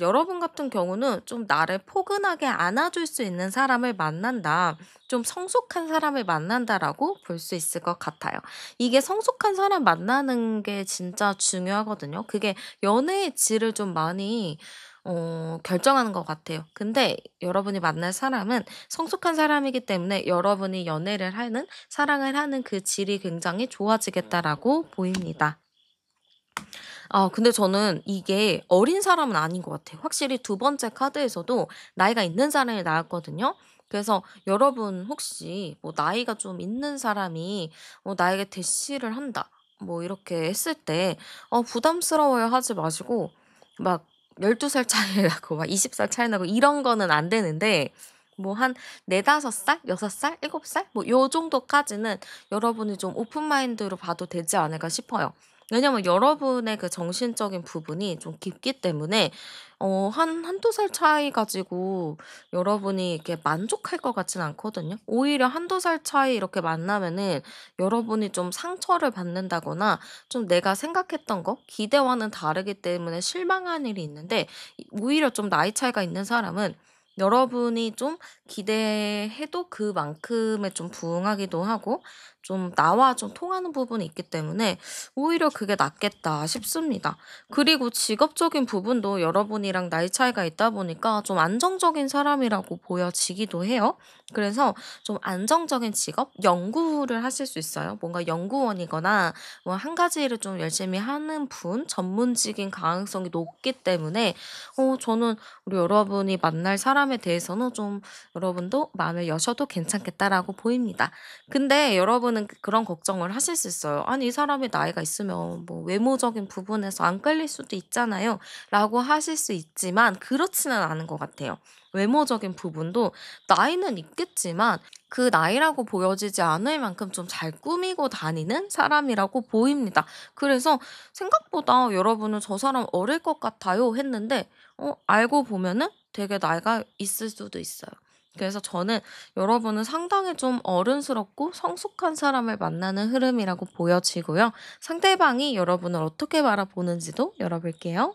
여러분 같은 경우는 좀 나를 포근하게 안아줄 수 있는 사람을 만난다. 좀 성숙한 사람을 만난다라고 볼 수 있을 것 같아요. 이게 성숙한 사람 만나는 게 진짜 중요하거든요. 그게 연애의 질을 좀 많이 결정하는 것 같아요. 근데 여러분이 만날 사람은 성숙한 사람이기 때문에 여러분이 연애를 하는, 사랑을 하는 그 질이 굉장히 좋아지겠다라고 보입니다. 아 근데 저는 이게 어린 사람은 아닌 것 같아요. 확실히 두 번째 카드에서도 나이가 있는 사람이 나왔거든요. 그래서 여러분 혹시 뭐 나이가 좀 있는 사람이 나에게 대시를 한다. 뭐 이렇게 했을 때 부담스러워요 하지 마시고 막 12살 차이 나고 막 20살 차이 나고 이런 거는 안 되는데 뭐 한 4-5 살, 6 살, 7 살 뭐 요 정도까지는 여러분이 좀 오픈 마인드로 봐도 되지 않을까 싶어요. 왜냐면 여러분의 그 정신적인 부분이 좀 깊기 때문에 한두 살 차이 가지고 여러분이 이렇게 만족할 것 같진 않거든요. 오히려 한두 살 차이 이렇게 만나면은 여러분이 좀 상처를 받는다거나 좀 내가 생각했던 거, 기대와는 다르기 때문에 실망한 일이 있는데 오히려 좀 나이 차이가 있는 사람은 여러분이 좀 기대해도 그만큼에 좀 부응하기도 하고 좀 나와 좀 통하는 부분이 있기 때문에 오히려 그게 낫겠다 싶습니다. 그리고 직업적인 부분도 여러분이랑 나이 차이가 있다 보니까 좀 안정적인 사람이라고 보여지기도 해요. 그래서 좀 안정적인 직업, 연구를 하실 수 있어요. 뭔가 연구원이거나 뭐 한 가지 일을 좀 열심히 하는 분, 전문직인 가능성이 높기 때문에 저는 우리 여러분이 만날 사람에 대해서는 좀 여러분도 마음을 여셔도 괜찮겠다라고 보입니다. 근데 여러분은 그러면은 그런 걱정을 하실 수 있어요. '아니 이 사람이 나이가 있으면 뭐 외모적인 부분에서 안 끌릴 수도 있잖아요.'라고 하실 수 있지만 그렇지는 않은 것 같아요. 외모적인 부분도 나이는 있겠지만 그 나이라고 보여지지 않을 만큼 좀 잘 꾸미고 다니는 사람이라고 보입니다. 그래서 생각보다 여러분은 '저 사람 어릴 것 같아요.' 했는데 알고 보면은 되게 나이가 있을 수도 있어요. 그래서 저는 여러분은 상당히 좀 어른스럽고 성숙한 사람을 만나는 흐름이라고 보여지고요. 상대방이 여러분을 어떻게 바라보는지도 열어볼게요.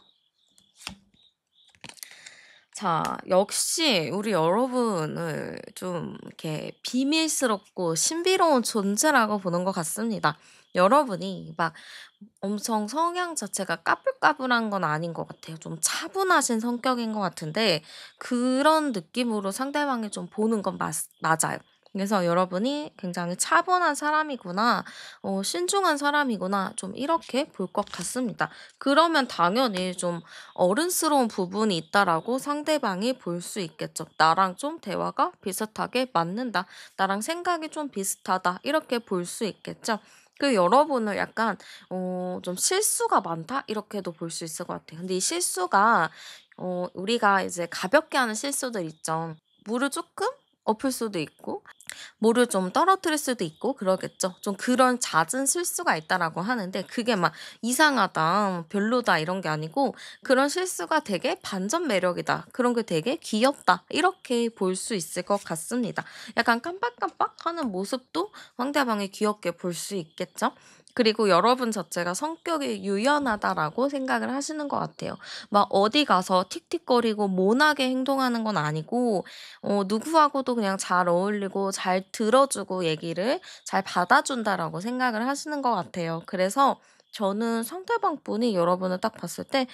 자, 역시 우리 여러분을 좀 이렇게 비밀스럽고 신비로운 존재라고 보는 것 같습니다. 여러분이 막 엄청 성향 자체가 까불까불한 건 아닌 것 같아요. 좀 차분하신 성격인 것 같은데 그런 느낌으로 상대방이 좀 보는 건 맞아요. 그래서 여러분이 굉장히 차분한 사람이구나, 신중한 사람이구나, 좀 이렇게 볼 것 같습니다. 그러면 당연히 좀 어른스러운 부분이 있다라고 상대방이 볼 수 있겠죠. 나랑 좀 대화가 비슷하게 맞는다. 나랑 생각이 좀 비슷하다. 이렇게 볼 수 있겠죠. 그 여러분을 약간 좀 실수가 많다? 이렇게도 볼 수 있을 것 같아요. 근데 이 실수가 우리가 이제 가볍게 하는 실수들 있죠. 물을 조금 엎을 수도 있고 뭐를 좀 떨어뜨릴 수도 있고 그러겠죠. 좀 그런 잦은 실수가 있다라고 하는데 그게 막 '이상하다. 별로다.' 이런 게 아니고 그런 실수가 되게 반전 매력이다. 그런 게 되게 귀엽다. 이렇게 볼 수 있을 것 같습니다. 약간 깜빡깜빡하는 모습도 상대방이 귀엽게 볼 수 있겠죠. 그리고 여러분 자체가 성격이 유연하다라고 생각을 하시는 것 같아요. 막 어디 가서 틱틱거리고 모나게 행동하는 건 아니고 누구하고도 그냥 잘 어울리고 잘 들어주고 얘기를 잘 받아준다라고 생각을 하시는 것 같아요. 그래서 저는 상대방 분이 여러분을 딱 봤을 때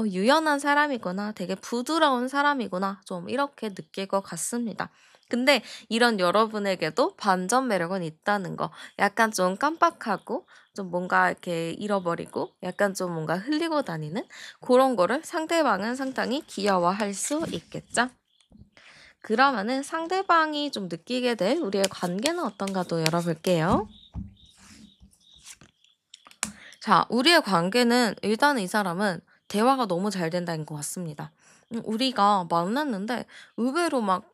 유연한 사람이구나, 되게 부드러운 사람이구나, 좀 이렇게 느낄 것 같습니다. 근데 이런 여러분에게도 반전 매력은 있다는 거. 약간 좀 깜빡하고, 좀 뭔가 이렇게 잃어버리고, 약간 좀 뭔가 흘리고 다니는 그런 거를 상대방은 상당히 귀여워할 수 있겠죠? 그러면은 상대방이 좀 느끼게 될 우리의 관계는 어떤가도 열어볼게요. 자, 우리의 관계는 일단은 이 사람은 대화가 너무 잘 된다는 것 같습니다. 우리가 만났는데 의외로 막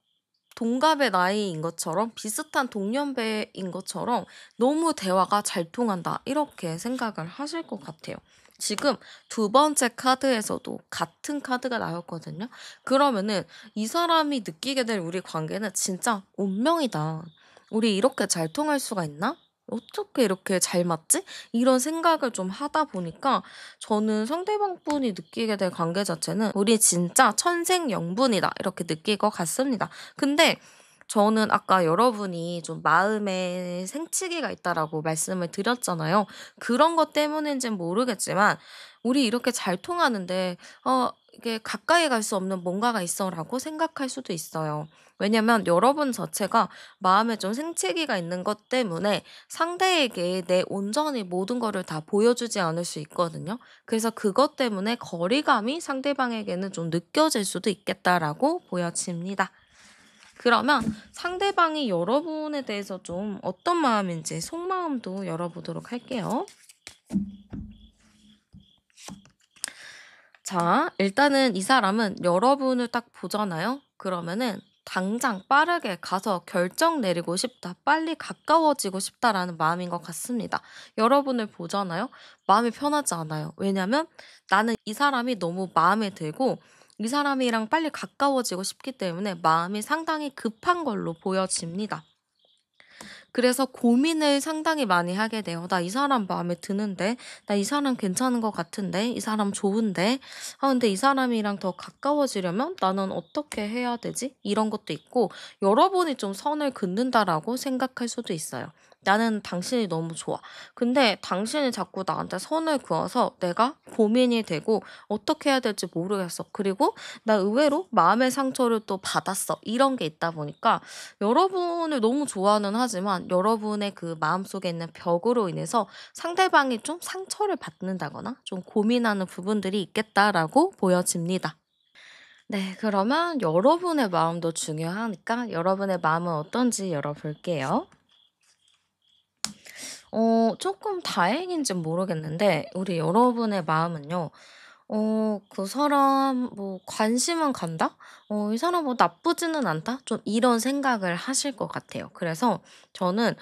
동갑의 나이인 것처럼 비슷한 동년배인 것처럼 너무 대화가 잘 통한다. 이렇게 생각을 하실 것 같아요. 지금 두 번째 카드에서도 같은 카드가 나왔거든요. 그러면은 이 사람이 느끼게 될 우리 관계는 진짜 운명이다. 우리 이렇게 잘 통할 수가 있나? 어떻게 이렇게 잘 맞지? 이런 생각을 좀 하다 보니까 저는 상대방 분이 느끼게 될 관계 자체는 우리 진짜 천생연분이다. 이렇게 느낄 것 같습니다. 근데 저는 아까 여러분이 좀 마음에 생치기가 있다라고 말씀을 드렸잖아요. 그런 것 때문인지는 모르겠지만 우리 이렇게 잘 통하는데 이게 '가까이 갈 수 없는 뭔가가 있어.'라고 생각할 수도 있어요. 왜냐면 여러분 자체가 마음에 좀 생채기가 있는 것 때문에 상대에게 내 온전히 모든 거를 다 보여주지 않을 수 있거든요. 그래서 그것 때문에 거리감이 상대방에게는 좀 느껴질 수도 있겠다라고 보여집니다. 그러면 상대방이 여러분에 대해서 좀 어떤 마음인지 속마음도 열어보도록 할게요. 자, 일단은 이 사람은 여러분을 딱 보잖아요. 그러면은 당장 빠르게 가서 결정 내리고 싶다. 빨리 가까워지고 싶다라는 마음인 것 같습니다. 여러분을 보잖아요. 마음이 편하지 않아요. 왜냐면 나는 이 사람이 너무 마음에 들고 이 사람이랑 빨리 가까워지고 싶기 때문에 마음이 상당히 급한 걸로 보여집니다. 그래서 고민을 상당히 많이 하게 돼요. '나 이 사람 마음에 드는데. 나 이 사람 괜찮은 것 같은데. 이 사람 좋은데. 아 근데 이 사람이랑 더 가까워지려면 나는 어떻게 해야 되지?' 이런 것도 있고 여러분이 좀 선을 긋는다라고 생각할 수도 있어요. '나는 당신이 너무 좋아. 근데 당신이 자꾸 나한테 선을 그어서 내가 고민이 되고 어떻게 해야 될지 모르겠어. 그리고 나 의외로 마음의 상처를 또 받았어.' 이런 게 있다 보니까 여러분을 너무 좋아는 하지만 여러분의 그 마음속에 있는 벽으로 인해서 상대방이 좀 상처를 받는다거나 좀 고민하는 부분들이 있겠다라고 보여집니다. 네, 그러면 여러분의 마음도 중요하니까 여러분의 마음은 어떤지 열어볼게요. 조금 다행인진 모르겠는데 우리 여러분의 마음은요. 그 사람 뭐 관심은 간다? '이 사람 뭐 나쁘지는 않다.' 좀 이런 생각을 하실 것 같아요. 그래서 저는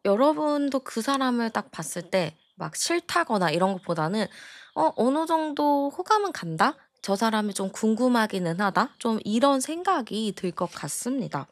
여러분도 그 사람을 딱 봤을 때 막 싫다거나 이런 것보다는 어느 정도 호감은 간다? '저 사람이 좀 궁금하기는 하다.' 좀 이런 생각이 들 것 같습니다.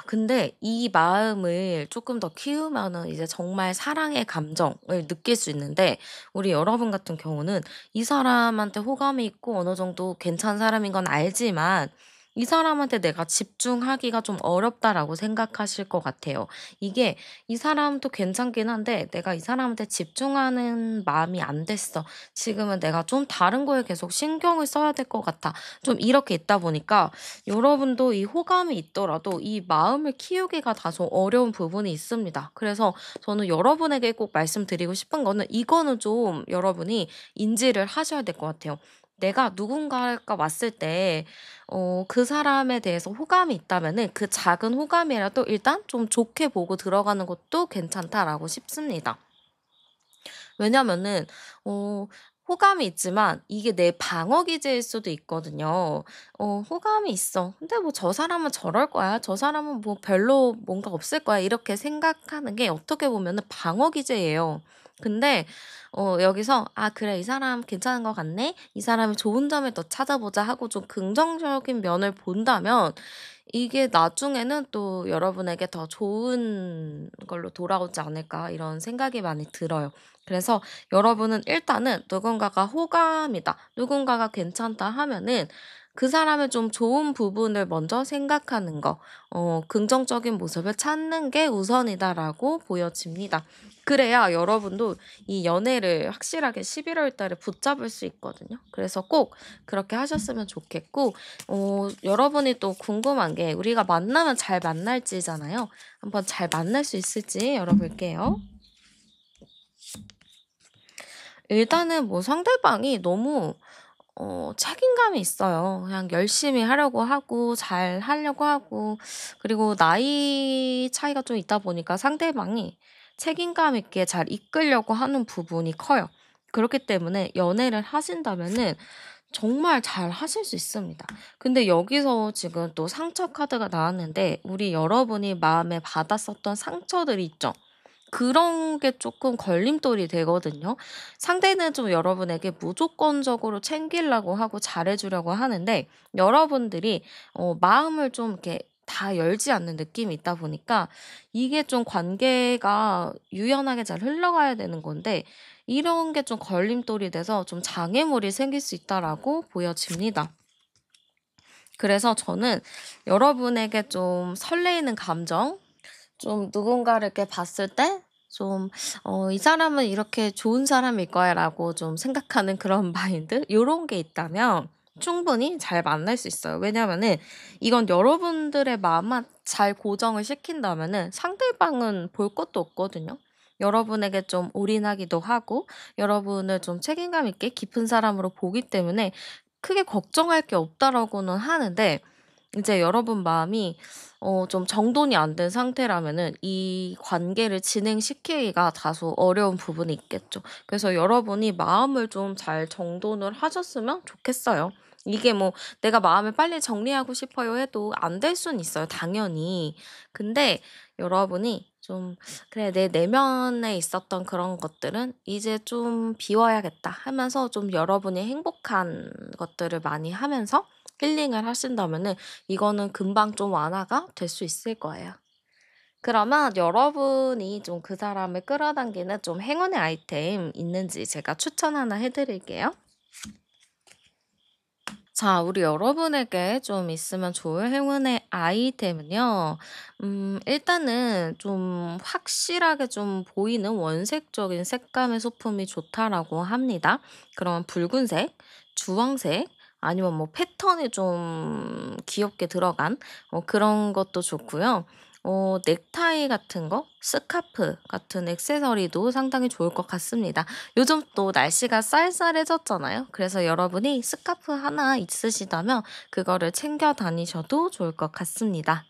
근데 이 마음을 조금 더 키우면은 이제 정말 사랑의 감정을 느낄 수 있는데 우리 여러분 같은 경우는 이 사람한테 호감이 있고 어느 정도 괜찮은 사람인 건 알지만 '이 사람한테 내가 집중하기가 좀 어렵다.'라고 생각하실 것 같아요. 이게 이 사람도 괜찮긴 한데 '내가 이 사람한테 집중하는 마음이 안 됐어. 지금은 내가 좀 다른 거에 계속 신경을 써야 될 것 같아.' 좀 이렇게 있다 보니까 여러분도 이 호감이 있더라도 이 마음을 키우기가 다소 어려운 부분이 있습니다. 그래서 저는 여러분에게 꼭 말씀드리고 싶은 거는 이거는 좀 여러분이 인지를 하셔야 될 것 같아요. 내가 누군가가 왔을 때 그 사람에 대해서 호감이 있다면은 그 작은 호감이라도 일단 좀 좋게 보고 들어가는 것도 괜찮다라고 싶습니다. 왜냐면은 어 호감이 있지만 이게 내 방어 기제일 수도 있거든요. 호감이 있어. 근데 뭐 '저 사람은 저럴 거야. 저 사람은 뭐 별로 뭔가 없을 거야.' 이렇게 생각하는 게 어떻게 보면은 방어 기제예요. 근데 여기서 '아 그래. 이 사람 괜찮은 것 같네. 이 사람의 좋은 점을 더 찾아보자.' 하고 좀 긍정적인 면을 본다면 이게 나중에는 또 여러분에게 더 좋은 걸로 돌아오지 않을까 이런 생각이 많이 들어요. 그래서 여러분은 일단은 누군가가 호감이다, 누군가가 괜찮다 하면은 그 사람의 좀 좋은 부분을 먼저 생각하는 거, 긍정적인 모습을 찾는 게 우선이다라고 보여집니다. 그래야 여러분도 이 연애를 확실하게 11월 달에 붙잡을 수 있거든요. 그래서 꼭 그렇게 하셨으면 좋겠고, 여러분이 또 궁금한 게 우리가 만나면 잘 만날지잖아요. 한번 잘 만날 수 있을지 열어볼게요. 일단은 뭐 상대방이 너무 책임감이 있어요. 그냥 열심히 하려고 하고 잘하려고 하고 그리고 나이 차이가 좀 있다 보니까 상대방이 책임감 있게 잘 이끌려고 하는 부분이 커요. 그렇기 때문에 연애를 하신다면은 정말 잘하실 수 있습니다. 근데 여기서 지금 또 상처 카드가 나왔는데 우리 여러분이 마음에 받았었던 상처들이 있죠. 그런 게 조금 걸림돌이 되거든요. 상대는 좀 여러분에게 무조건적으로 챙기려고 하고 잘해 주려고 하는데 여러분들이 마음을 좀 이렇게 다 열지 않는 느낌이 있다 보니까 이게 좀 관계가 유연하게 잘 흘러가야 되는 건데 이런 게 좀 걸림돌이 돼서 좀 장애물이 생길 수 있다라고 보여집니다. 그래서 저는 여러분에게 좀 설레이는 감정 좀 누군가를 이렇게 봤을 때 좀 '이 사람은 이렇게 좋은 사람일 거야.'라고 좀 생각하는 그런 마인드 요런 게 있다면 충분히 잘 만날 수 있어요. 왜냐하면은 이건 여러분들의 마음만 잘 고정을 시킨다면은 상대방은 볼 것도 없거든요. 여러분에게 좀 올인하기도 하고 여러분을 좀 책임감 있게 깊은 사람으로 보기 때문에 크게 걱정할 게 없다라고는 하는데 이제 여러분 마음이 좀 정돈이 안 된 상태라면은 이 관계를 진행시키기가 다소 어려운 부분이 있겠죠. 그래서 여러분이 마음을 좀 잘 정돈을 하셨으면 좋겠어요. 이게 뭐 '내가 마음을 빨리 정리하고 싶어요.' 해도 안 될 수는 있어요 당연히. 근데 여러분이 좀 '그래 내 내면에 있었던 그런 것들은 이제 좀 비워야겠다.' 하면서 좀 여러분이 행복한 것들을 많이 하면서 힐링을 하신다면은 이거는 금방 좀 완화가 될 수 있을 거예요. 그러면 여러분이 좀 그 사람을 끌어당기는 좀 행운의 아이템 있는지 제가 추천 하나 해 드릴게요. 자, 우리 여러분에게 좀 있으면 좋을 행운의 아이템은요. 일단은 좀 확실하게 좀 보이는 원색적인 색감의 소품이 좋다라고 합니다. 그럼 붉은색, 주황색, 아니면 뭐 패턴이 좀 귀엽게 들어간 그런 것도 좋고요. 넥타이 같은 거, 스카프 같은 액세서리도 상당히 좋을 것 같습니다. 요즘 또 날씨가 쌀쌀해졌잖아요. 그래서 여러분이 스카프 하나 있으시다면 그거를 챙겨 다니셔도 좋을 것 같습니다.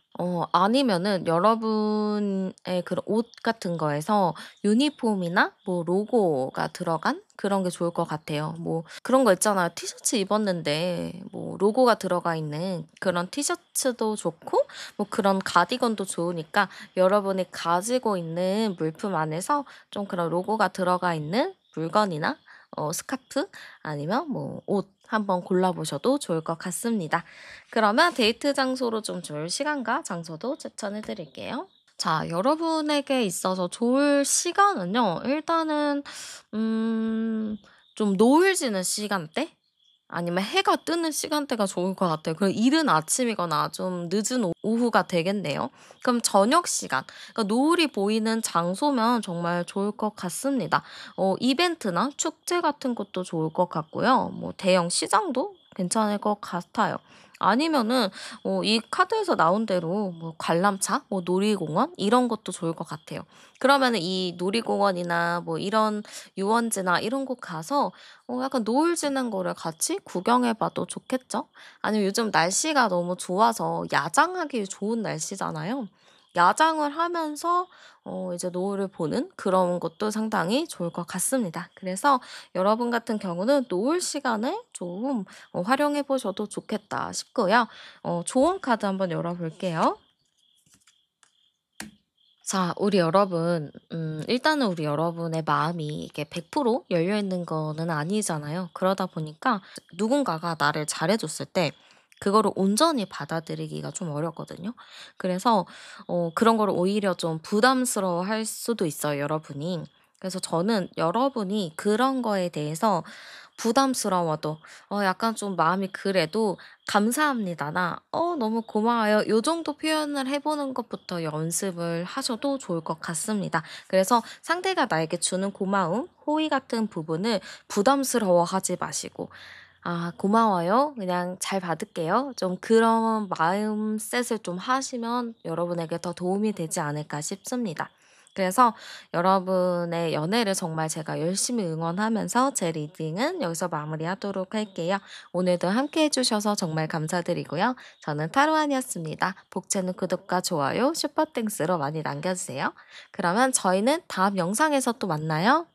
아니면은 여러분의 그런 옷 같은 거에서 유니폼이나 뭐 로고가 들어간 그런 게 좋을 것 같아요. 뭐 그런 거 있잖아요. 티셔츠 입었는데 뭐 로고가 들어가 있는 그런 티셔츠도 좋고 뭐 그런 가디건도 좋으니까 여러분이 가지고 있는 물품 안에서 좀 그런 로고가 들어가 있는 물건이나 스카프 아니면 뭐 옷 한번 골라 보셔도 좋을 것 같습니다. 그러면 데이트 장소로 좀 좋을 시간과 장소도 추천해 드릴게요. 자, 여러분에게 있어서 좋을 시간은요. 일단은 음 좀 노을 지는 시간대? 아니면 해가 뜨는 시간대가 좋을 것 같아요. 그럼 이른 아침이거나 좀 늦은 오후가 되겠네요. 그럼 저녁 시간, 그러니까 노을이 보이는 장소면 정말 좋을 것 같습니다. 이벤트나 축제 같은 것도 좋을 것 같고요. 뭐 대형 시장도 괜찮을 것 같아요. 아니면은 이 카드에서 나온 대로 뭐 관람차, 뭐 놀이공원 이런 것도 좋을 것 같아요. 그러면은 이 놀이공원이나 뭐 이런 유원지나 이런 곳 가서 약간 노을 지는 거를 같이 구경해 봐도 좋겠죠? 아니면 요즘 날씨가 너무 좋아서 야장하기 좋은 날씨잖아요. 야장을 하면서 이제 노을을 보는 그런 것도 상당히 좋을 것 같습니다. 그래서 여러분 같은 경우는 노을 시간을 좀 활용해 보셔도 좋겠다 싶고요. 좋은 카드 한번 열어 볼게요. 자, 우리 여러분, 일단은 우리 여러분의 마음이 이게 100% 열려 있는 거는 아니잖아요. 그러다 보니까 누군가가 나를 잘해줬을 때 그거를 온전히 받아들이기가 좀 어렵거든요. 그래서 그런 거를 오히려 좀 부담스러워 할 수도 있어요, 여러분이. 그래서 저는 여러분이 그런 거에 대해서 부담스러워도 약간 좀 마음이 그래도 "감사합니다."나 너무 고마워요." 요 정도 표현을 해 보는 것부터 연습을 하셔도 좋을 것 같습니다. 그래서 상대가 나에게 주는 고마움, 호의 같은 부분을 부담스러워하지 마시고 "아 고마워요. 그냥 잘 받을게요." 좀 그런 마음셋을 좀 하시면 여러분에게 더 도움이 되지 않을까 싶습니다. 그래서 여러분의 연애를 정말 제가 열심히 응원하면서 제 리딩은 여기서 마무리하도록 할게요. 오늘도 함께 해 주셔서 정말 감사드리고요. 저는 타로안이었습니다. 복채는 구독과 좋아요, 슈퍼땡스로 많이 남겨 주세요. 그러면 저희는 다음 영상에서 또 만나요.